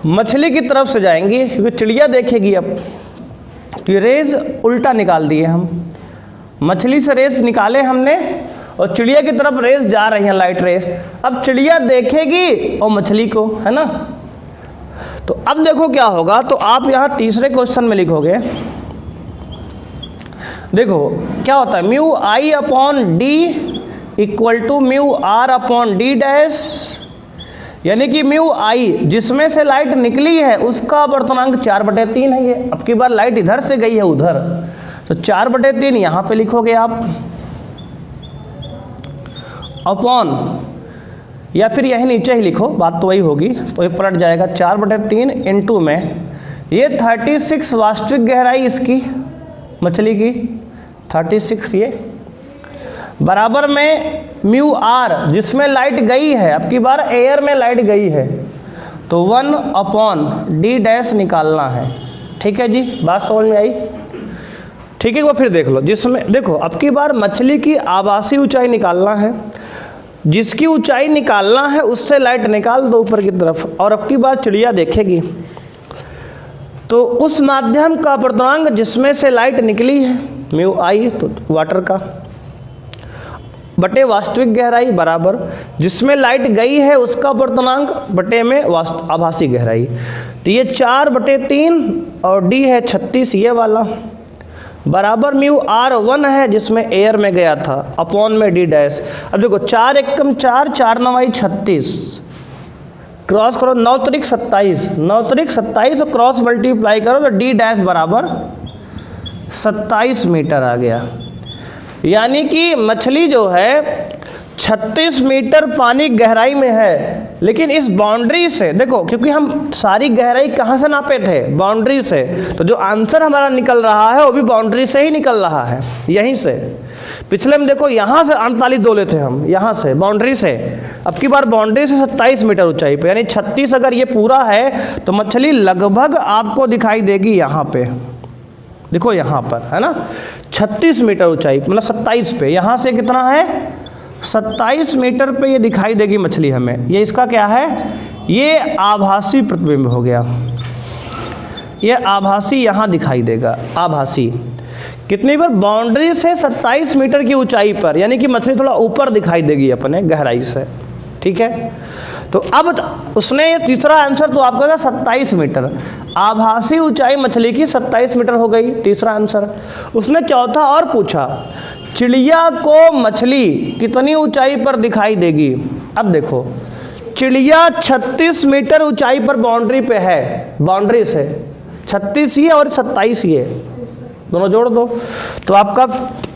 Speaker 1: मछली की तरफ से जाएंगी, क्योंकि चिड़िया देखेगी। अब तो रेस उल्टा निकाल दिए हम, मछली से रेस निकाले हमने और चिड़िया की तरफ रेस जा रही है, लाइट रेस। अब चिड़िया देखेगी और मछली को, है ना। तो अब देखो क्या होगा, तो आप यहाँ तीसरे क्वेश्चन में लिखोगे, देखो क्या होता है, mu I upon D equal to mu R upon D dash, यानी कि म्यू आई जिसमें से लाइट निकली है उसका अपवर्तनांक 4/3 है। ये अब की बार लाइट इधर से गई है उधर, तो 4/3 यहाँ पे लिखोगे आप, अपॉन, या फिर यही नीचे ही लिखो, बात तो वही होगी, तो ये पलट जाएगा 4/3 इंटू में ये 36 वास्तविक गहराई इसकी मछली की, 36 ये बराबर में म्यू आर, जिसमें लाइट गई है, अब की बार एयर में लाइट गई है, तो 1/d निकालना है। ठीक है जी, बात समझ में आई? ठीक है, वो फिर देख लो, जिसमें देखो अब की बार मछली की आभासी ऊंचाई निकालना है, जिसकी ऊंचाई निकालना है उससे लाइट निकाल दो ऊपर की तरफ, और अब की बार चिड़िया देखेगी तो उस माध्यम का अपवर्तनांक जिसमें से लाइट निकली है म्यू आई, तो वाटर का बटे वास्तविक गहराई बराबर जिसमें लाइट गई है उसका अपवर्तनांक बटे में आभासी गहराई। तो ये 4/3 और डी है 36 ये वाला, बराबर म्यू आर 1 है जिसमें एयर में गया था, अपॉन में डी डैश। अब देखो 4 एकम 4, 4 9 36, क्रॉस करो 9 त्रिक 27, 9 त्रिक 27 और क्रॉस मल्टीप्लाई करो तो डी डैश बराबर 27 मीटर आ गया। यानी कि मछली जो है 36 मीटर पानी गहराई में है, लेकिन इस बाउंड्री से देखो, क्योंकि हम सारी गहराई कहाँ से नापे थे? बाउंड्री से, तो जो आंसर हमारा निकल रहा है वो भी बाउंड्री से ही निकल रहा है, यहीं से। पिछले में देखो यहाँ से 48 डोले थे हम, यहाँ से बाउंड्री से, अब की बार बाउंड्री से 27 मीटर ऊंचाई पे, यानी 36 अगर ये पूरा है तो मछली लगभग आपको दिखाई देगी यहाँ पे, देखो यहाँ पर है ना, 36 मीटर ऊंचाई, मतलब 27 पे, यहाँ से कितना है 27 मीटर पे ये दिखाई देगी मछली हमें। ये इसका क्या है? ये आभासी प्रतिबिंब हो गया, ये आभासी यहाँ दिखाई देगा, आभासी कितनी पर? बाउंड्री से 27 मीटर की ऊंचाई पर, यानी कि मछली थोड़ा ऊपर दिखाई देगी अपने गहराई से। ठीक है, तो अब उसने तीसरा आंसर तो आपका था 27 मीटर, आभासी ऊंचाई मछली की 27 मीटर हो गई, तीसरा आंसर। उसने चौथा और पूछा, चिड़िया को मछली कितनी ऊंचाई पर दिखाई देगी? अब देखो चिड़िया 36 मीटर ऊंचाई पर बाउंड्री पे है, बाउंड्री से 36 ये और 27 ये दोनों जोड़ दो, तो आपका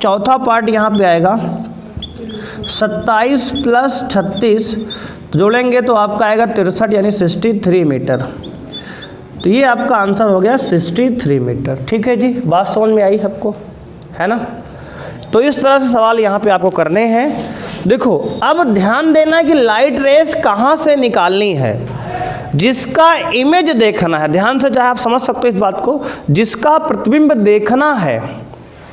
Speaker 1: चौथा पार्ट यहाँ पे आएगा 27 प्लस 36 जोड़ेंगे तो आपका आएगा 63, यानी 63 मीटर। तो ये आपका आंसर हो गया 63 मीटर। ठीक है जी, बात समझ में आई सबको, है ना? तो इस तरह से सवाल यहाँ पे आपको करने हैं। देखो अब ध्यान देना कि लाइट रेस कहाँ से निकालनी है, जिसका इमेज देखना है, ध्यान से चाहे आप समझ सकते हो इस बात को, जिसका प्रतिबिंब देखना है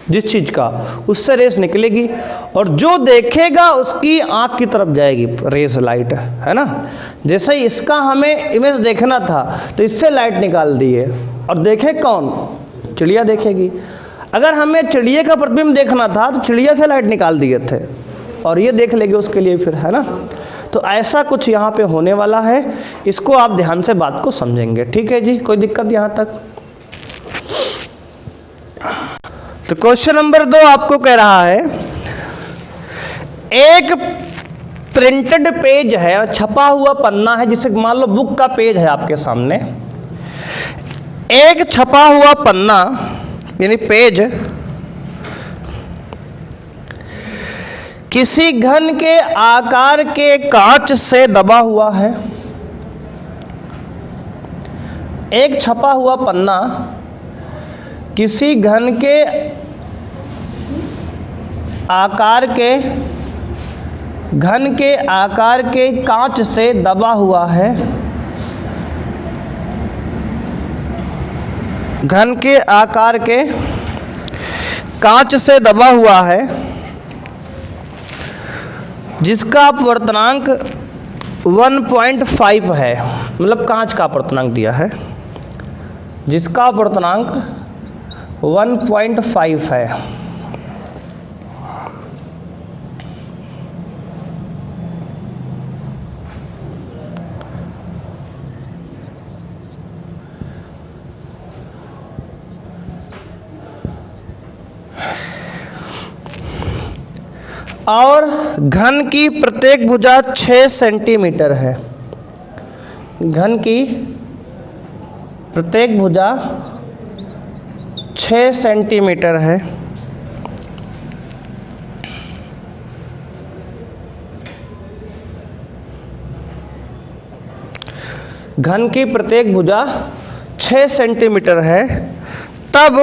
Speaker 1: जिस चीज़ का, उससे रेस निकलेगी, और जो देखेगा उसकी आँख की तरफ जाएगी रेस लाइट, है ना? जैसे इसका हमें इमेज देखना था तो इससे लाइट निकाल दी है, और देखे कौन? चिड़िया देखेगी। अगर हमें चिड़िया का प्रतिबिंब देखना था तो चिड़िया से लाइट निकाल दिए थे, और ये देख लेंगे उसके लिए फिर, है ना? तो ऐसा कुछ यहाँ पे होने वाला है, इसको आप ध्यान से बात को समझेंगे। ठीक है जी, कोई दिक्कत यहाँ तक? तो क्वेश्चन नंबर 2 आपको कह रहा है, एक प्रिंटेड पेज है, छपा हुआ पन्ना है, जिसे मान लो बुक का पेज है आपके सामने, एक छपा हुआ पन्ना यानी पेज किसी घन के आकार के कांच से दबा हुआ है। एक छपा हुआ पन्ना किसी घन के आकार के कांच से दबा हुआ है, घन के आकार के कांच से दबा हुआ है, जिसका अपवर्तनांक 1.5 है, मतलब कांच का अपवर्तनांक दिया है, जिसका अपवर्तनांक 1.5 है। और घन की प्रत्येक भुजा 6 सेंटीमीटर है, घन की प्रत्येक भुजा 6 सेंटीमीटर है। घन की प्रत्येक भुजा 6 सेंटीमीटर है, तब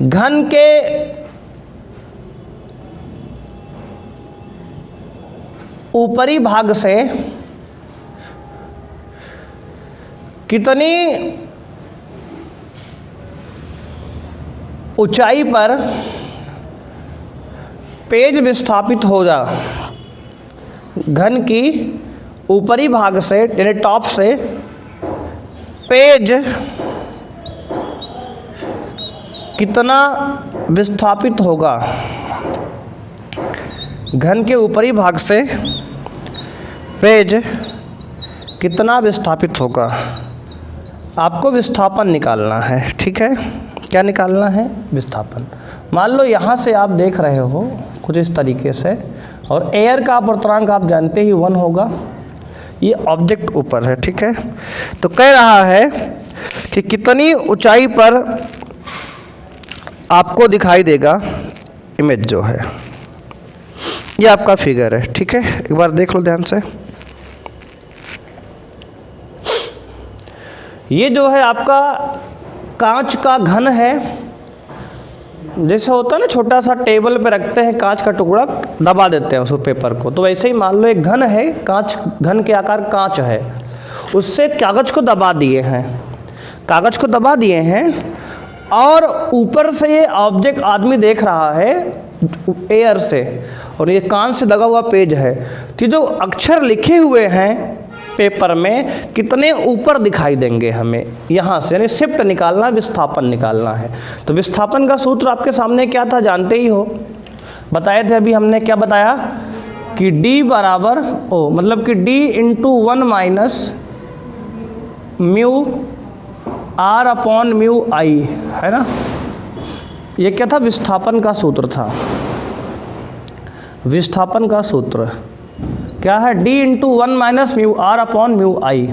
Speaker 1: घन के ऊपरी भाग से कितनी ऊंचाई पर पेज विस्थापित होगा। घन की ऊपरी भाग से यानी टॉप से पेज कितना विस्थापित होगा। घन के ऊपरी भाग से पेज कितना विस्थापित होगा। आपको विस्थापन निकालना है, ठीक है। क्या निकालना है? विस्थापन। मान लो यहाँ से आप देख रहे हो कुछ इस तरीके से, और एयर का अपवर्तनांक आप जानते ही 1 होगा। ये ऑब्जेक्ट ऊपर है, ठीक है। तो कह रहा है कि कितनी ऊंचाई पर आपको दिखाई देगा इमेज जो है। ये आपका फिगर है, ठीक है। एक बार देख लो ध्यान से। ये जो है आपका कांच का घन है। जैसे होता है ना, छोटा सा टेबल पे रखते हैं कांच का टुकड़ा, दबा देते हैं उस पेपर को, तो वैसे ही मान लो एक घन है, कांच, घन के आकार कांच है, उससे कागज़ को दबा दिए हैं, कागज़ को दबा दिए हैं, और ऊपर से ये ऑब्जेक्ट आदमी देख रहा है एयर से, और ये कांच से लगा हुआ पेज है। तो जो अक्षर लिखे हुए हैं पेपर में कितने ऊपर दिखाई देंगे हमें यहाँ से, यानी शिफ्ट निकालना, विस्थापन निकालना है। तो विस्थापन का सूत्र आपके सामने क्या था, जानते ही हो, बताए थे अभी हमने। क्या बताया कि D बराबर O, मतलब कि D into 1 minus mu R upon mu I, है ना। ये क्या था? विस्थापन का सूत्र था। विस्थापन का सूत्र क्या है? D into 1 minus mu R upon mu I।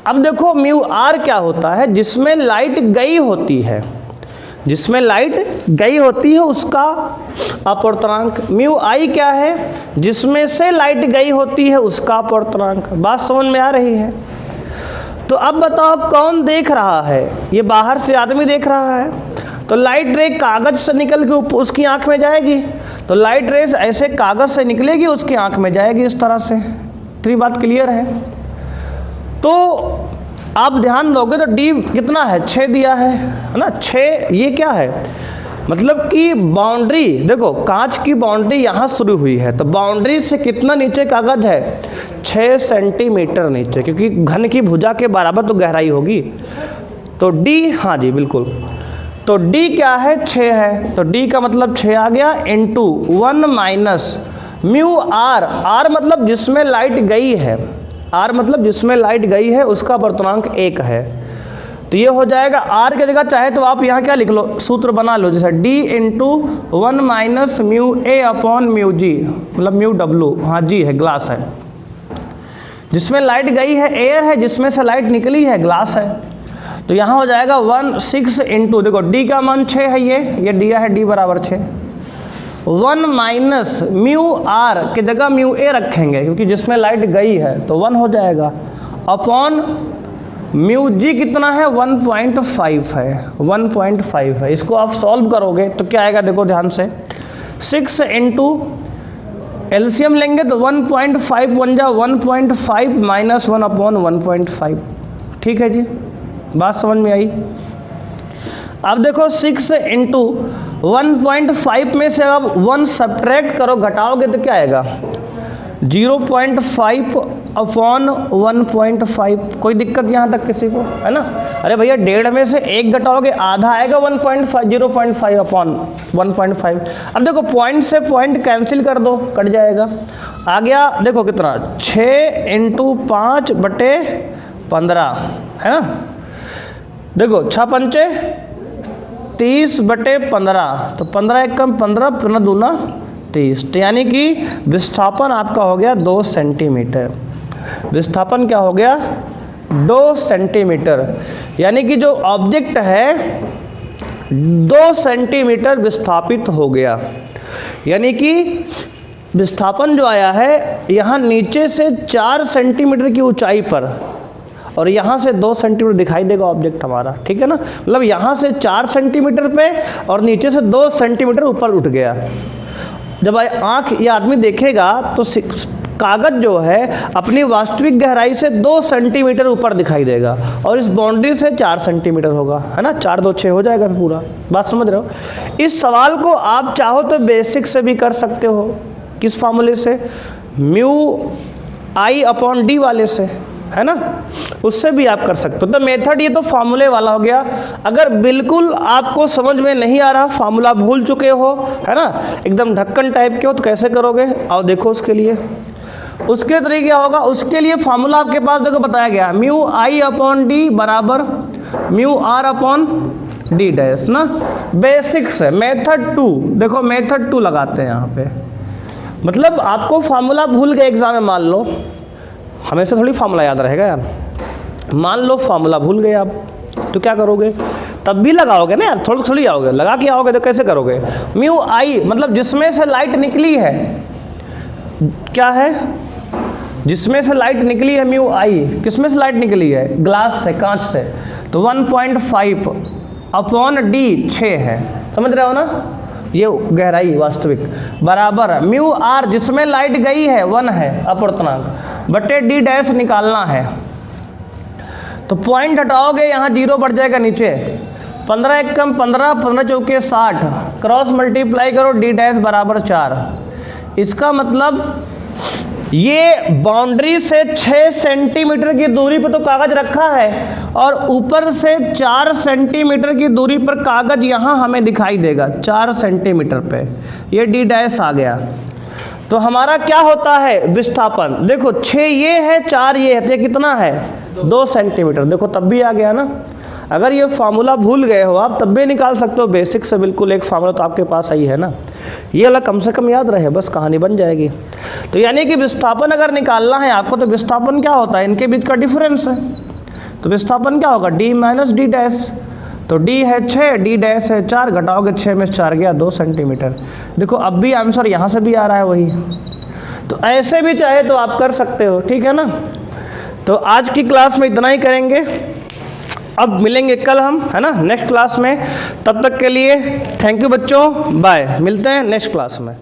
Speaker 1: अब देखो म्यू R क्या होता है? जिसमें लाइट गई होती है, जिसमें लाइट गई होती है उसका अपवर्तनांक। म्यू I क्या है? जिसमें से लाइट गई होती है उसका अपवर्तनांक। बात समझ में आ रही है? तो अब बताओ कौन देख रहा है? ये बाहर से आदमी देख रहा है, तो लाइट रे कागज से निकल के उसकी आंख में जाएगी, तो लाइट रेस ऐसे कागज से निकलेगी, उसकी आंख में जाएगी इस तरह से। इतनी बात क्लियर है? तो आप ध्यान दोगे तो D कितना है? 6 दिया है ना। 6 ये क्या है? मतलब कि बाउंड्री, देखो कांच की बाउंड्री यहाँ शुरू हुई है, तो बाउंड्री से कितना नीचे कागज है? 6 सेंटीमीटर नीचे, क्योंकि घन की भुजा के बराबर तो गहराई होगी। तो D, हाँ जी बिल्कुल, तो D क्या है? 6 है, तो D का मतलब 6 आ गया, into 1 minus mu R। R मतलब जिसमें लाइट गई है, R मतलब जिसमें लाइट गई है उसका अपवर्तनांक 1 है। तो ये हो जाएगा R की जगह चाहे तो आप यहाँ क्या लिख लो, सूत्र बना लो, जैसे D into 1 minus mu A upon mu G, मतलब म्यू W, हाँ G है, ग्लास है। जिसमें लाइट गई है एयर है, जिसमें से लाइट निकली है ग्लास है। तो यहाँ हो जाएगा 16 इंटू, देखो D का मान 6 है, ये दिया है D बराबर 6, 1 माइनस म्यू R की जगह म्यू A रखेंगे क्योंकि जिसमें लाइट गई है, तो 1 हो जाएगा, अपॉन म्यू G कितना है? 1.5 है, 1.5 है। इसको आप सॉल्व करोगे तो क्या आएगा? देखो ध्यान से, 6 इंटू एलसीएम लेंगे तो 1.5 बन जा 1.5 माइनस 1 अपॉन 1.5। ठीक है जी, बात समझ में आई? अब देखो 6 इंटू 1.5 में से अब 1 सब्ट्रैक्ट करो, घटाओगे तो क्या आएगा? 0.5 अपॉन 1.5। कोई दिक्कत यहाँ तक किसी को है ना? अरे भैया 1.5 में से 1 घटाओगे, आधा आएगा 1.5, 0.5 अपॉन 1.5। अब देखो पॉइंट से पॉइंट कैंसिल कर दो, कट जाएगा। आ गया देखो कितना, 6 इंटू 5/15 है ना। देखो 6 पंचे 30/15, तो 15 एकम 15, 15 दूना 30, तो यानी कि विस्थापन आपका हो गया 2 सेंटीमीटर। विस्थापन क्या हो गया? 2 सेंटीमीटर। यानी कि जो ऑब्जेक्ट है 2 सेंटीमीटर विस्थापित हो गया। यानी कि विस्थापन जो आया है यहाँ नीचे से 4 सेंटीमीटर की ऊंचाई पर, और यहाँ से 2 सेंटीमीटर दिखाई देगा ऑब्जेक्ट हमारा, ठीक है ना। मतलब यहाँ से 4 सेंटीमीटर पे और नीचे से 2 सेंटीमीटर ऊपर उठ गया। जब आँख या आदमी देखेगा तो कागज जो है अपनी वास्तविक गहराई से 2 सेंटीमीटर ऊपर दिखाई देगा और इस बाउंड्री से 4 सेंटीमीटर होगा, है ना। 4 2 6 हो जाएगा पूरा। बात समझ रहे हो। इस सवाल को आप चाहो तो बेसिक से भी कर सकते हो। किस फार्मूले से? म्यू आई अपॉन डी वाले से, है ना, उससे भी आप कर सकते हो। तो मेथड ये तो फार्मूले वाला हो गया। अगर बिल्कुल आपको समझ में नहीं आ रहा, फार्मूला भूल चुके हो, है ना, एकदम ढक्कन टाइप के हो, तो कैसे करोगे? आओ देखो उसके लिए। उसके तरीके क्या होगा? उसके लिए फार्मूला आपके पास देखो बताया गया, म्यू आई अपॉन डी बराबर mu R upon D dash ना। बेसिक से मेथड 2, देखो मेथड 2 लगाते हैं यहाँ पे। मतलब आपको फार्मूला भूल गए एग्जाम में, मान लो, हमेशा थोड़ी फार्मूला याद रहेगा यार। मान लो फार्मूला भूल गए आप, तो क्या करोगे? तब भी लगाओगे ना यार, थोड़ी आओगे, लगा के आओगे तो कैसे करोगे? म्यू आई मतलब जिसमें से लाइट निकली है, क्या है? जिसमें से लाइट निकली है म्यू आई। किसमें से लाइट निकली है? ग्लास से, कांच से। तो 1.5 अपॉन डी 6 है, समझ रहे हो ना। ये गहराई वास्तविक बराबर म्यू आर जिसमें लाइट गई है 1 है अपवर्तनांक, बटे डी डैश निकालना है। तो पॉइंट हटाओगे, यहाँ 0 बढ़ जाएगा नीचे। 15 1 कम 15, 15 चौके 60, क्रॉस मल्टीप्लाई करो, डी डैश बराबर 4। इसका मतलब ये बाउंड्री से 6 सेंटीमीटर की दूरी पर तो कागज रखा है और ऊपर से 4 सेंटीमीटर की दूरी पर कागज यहाँ हमें दिखाई देगा 4 सेंटीमीटर पे। ये डी डैश आ गया। तो हमारा क्या होता है? विस्थापन देखो 6 ये है, 4 ये है, तो ये कितना है? 2 सेंटीमीटर। देखो तब भी आ गया ना। अगर ये फार्मूला भूल गए हो आप तब भी निकाल सकते हो बेसिक से, बिल्कुल एक फार्मूला तो आपके पास आई है ना। ये वाला कम से कम याद रहे, बस कहानी बन जाएगी। तो यानी कि विस्थापन अगर निकालना है आपको, तो विस्थापन क्या होता है? इनके बीच का डिफरेंस है। तो विस्थापन क्या होगा? D minus D dash. तो डी है 6, डी डैश है 4, घटाओगे 6 में 4 गया 2 सेंटीमीटर। देखो अब भी आंसर यहाँ से भी आ रहा है वही। तो ऐसे भी चाहे तो आप कर सकते हो, ठीक है ना। तो आज की क्लास में इतना ही करेंगे, अब मिलेंगे कल हम, है ना, नेक्स्ट क्लास में। तब तक के लिए थैंक यू बच्चों, बाय। मिलते हैं नेक्स्ट क्लास में।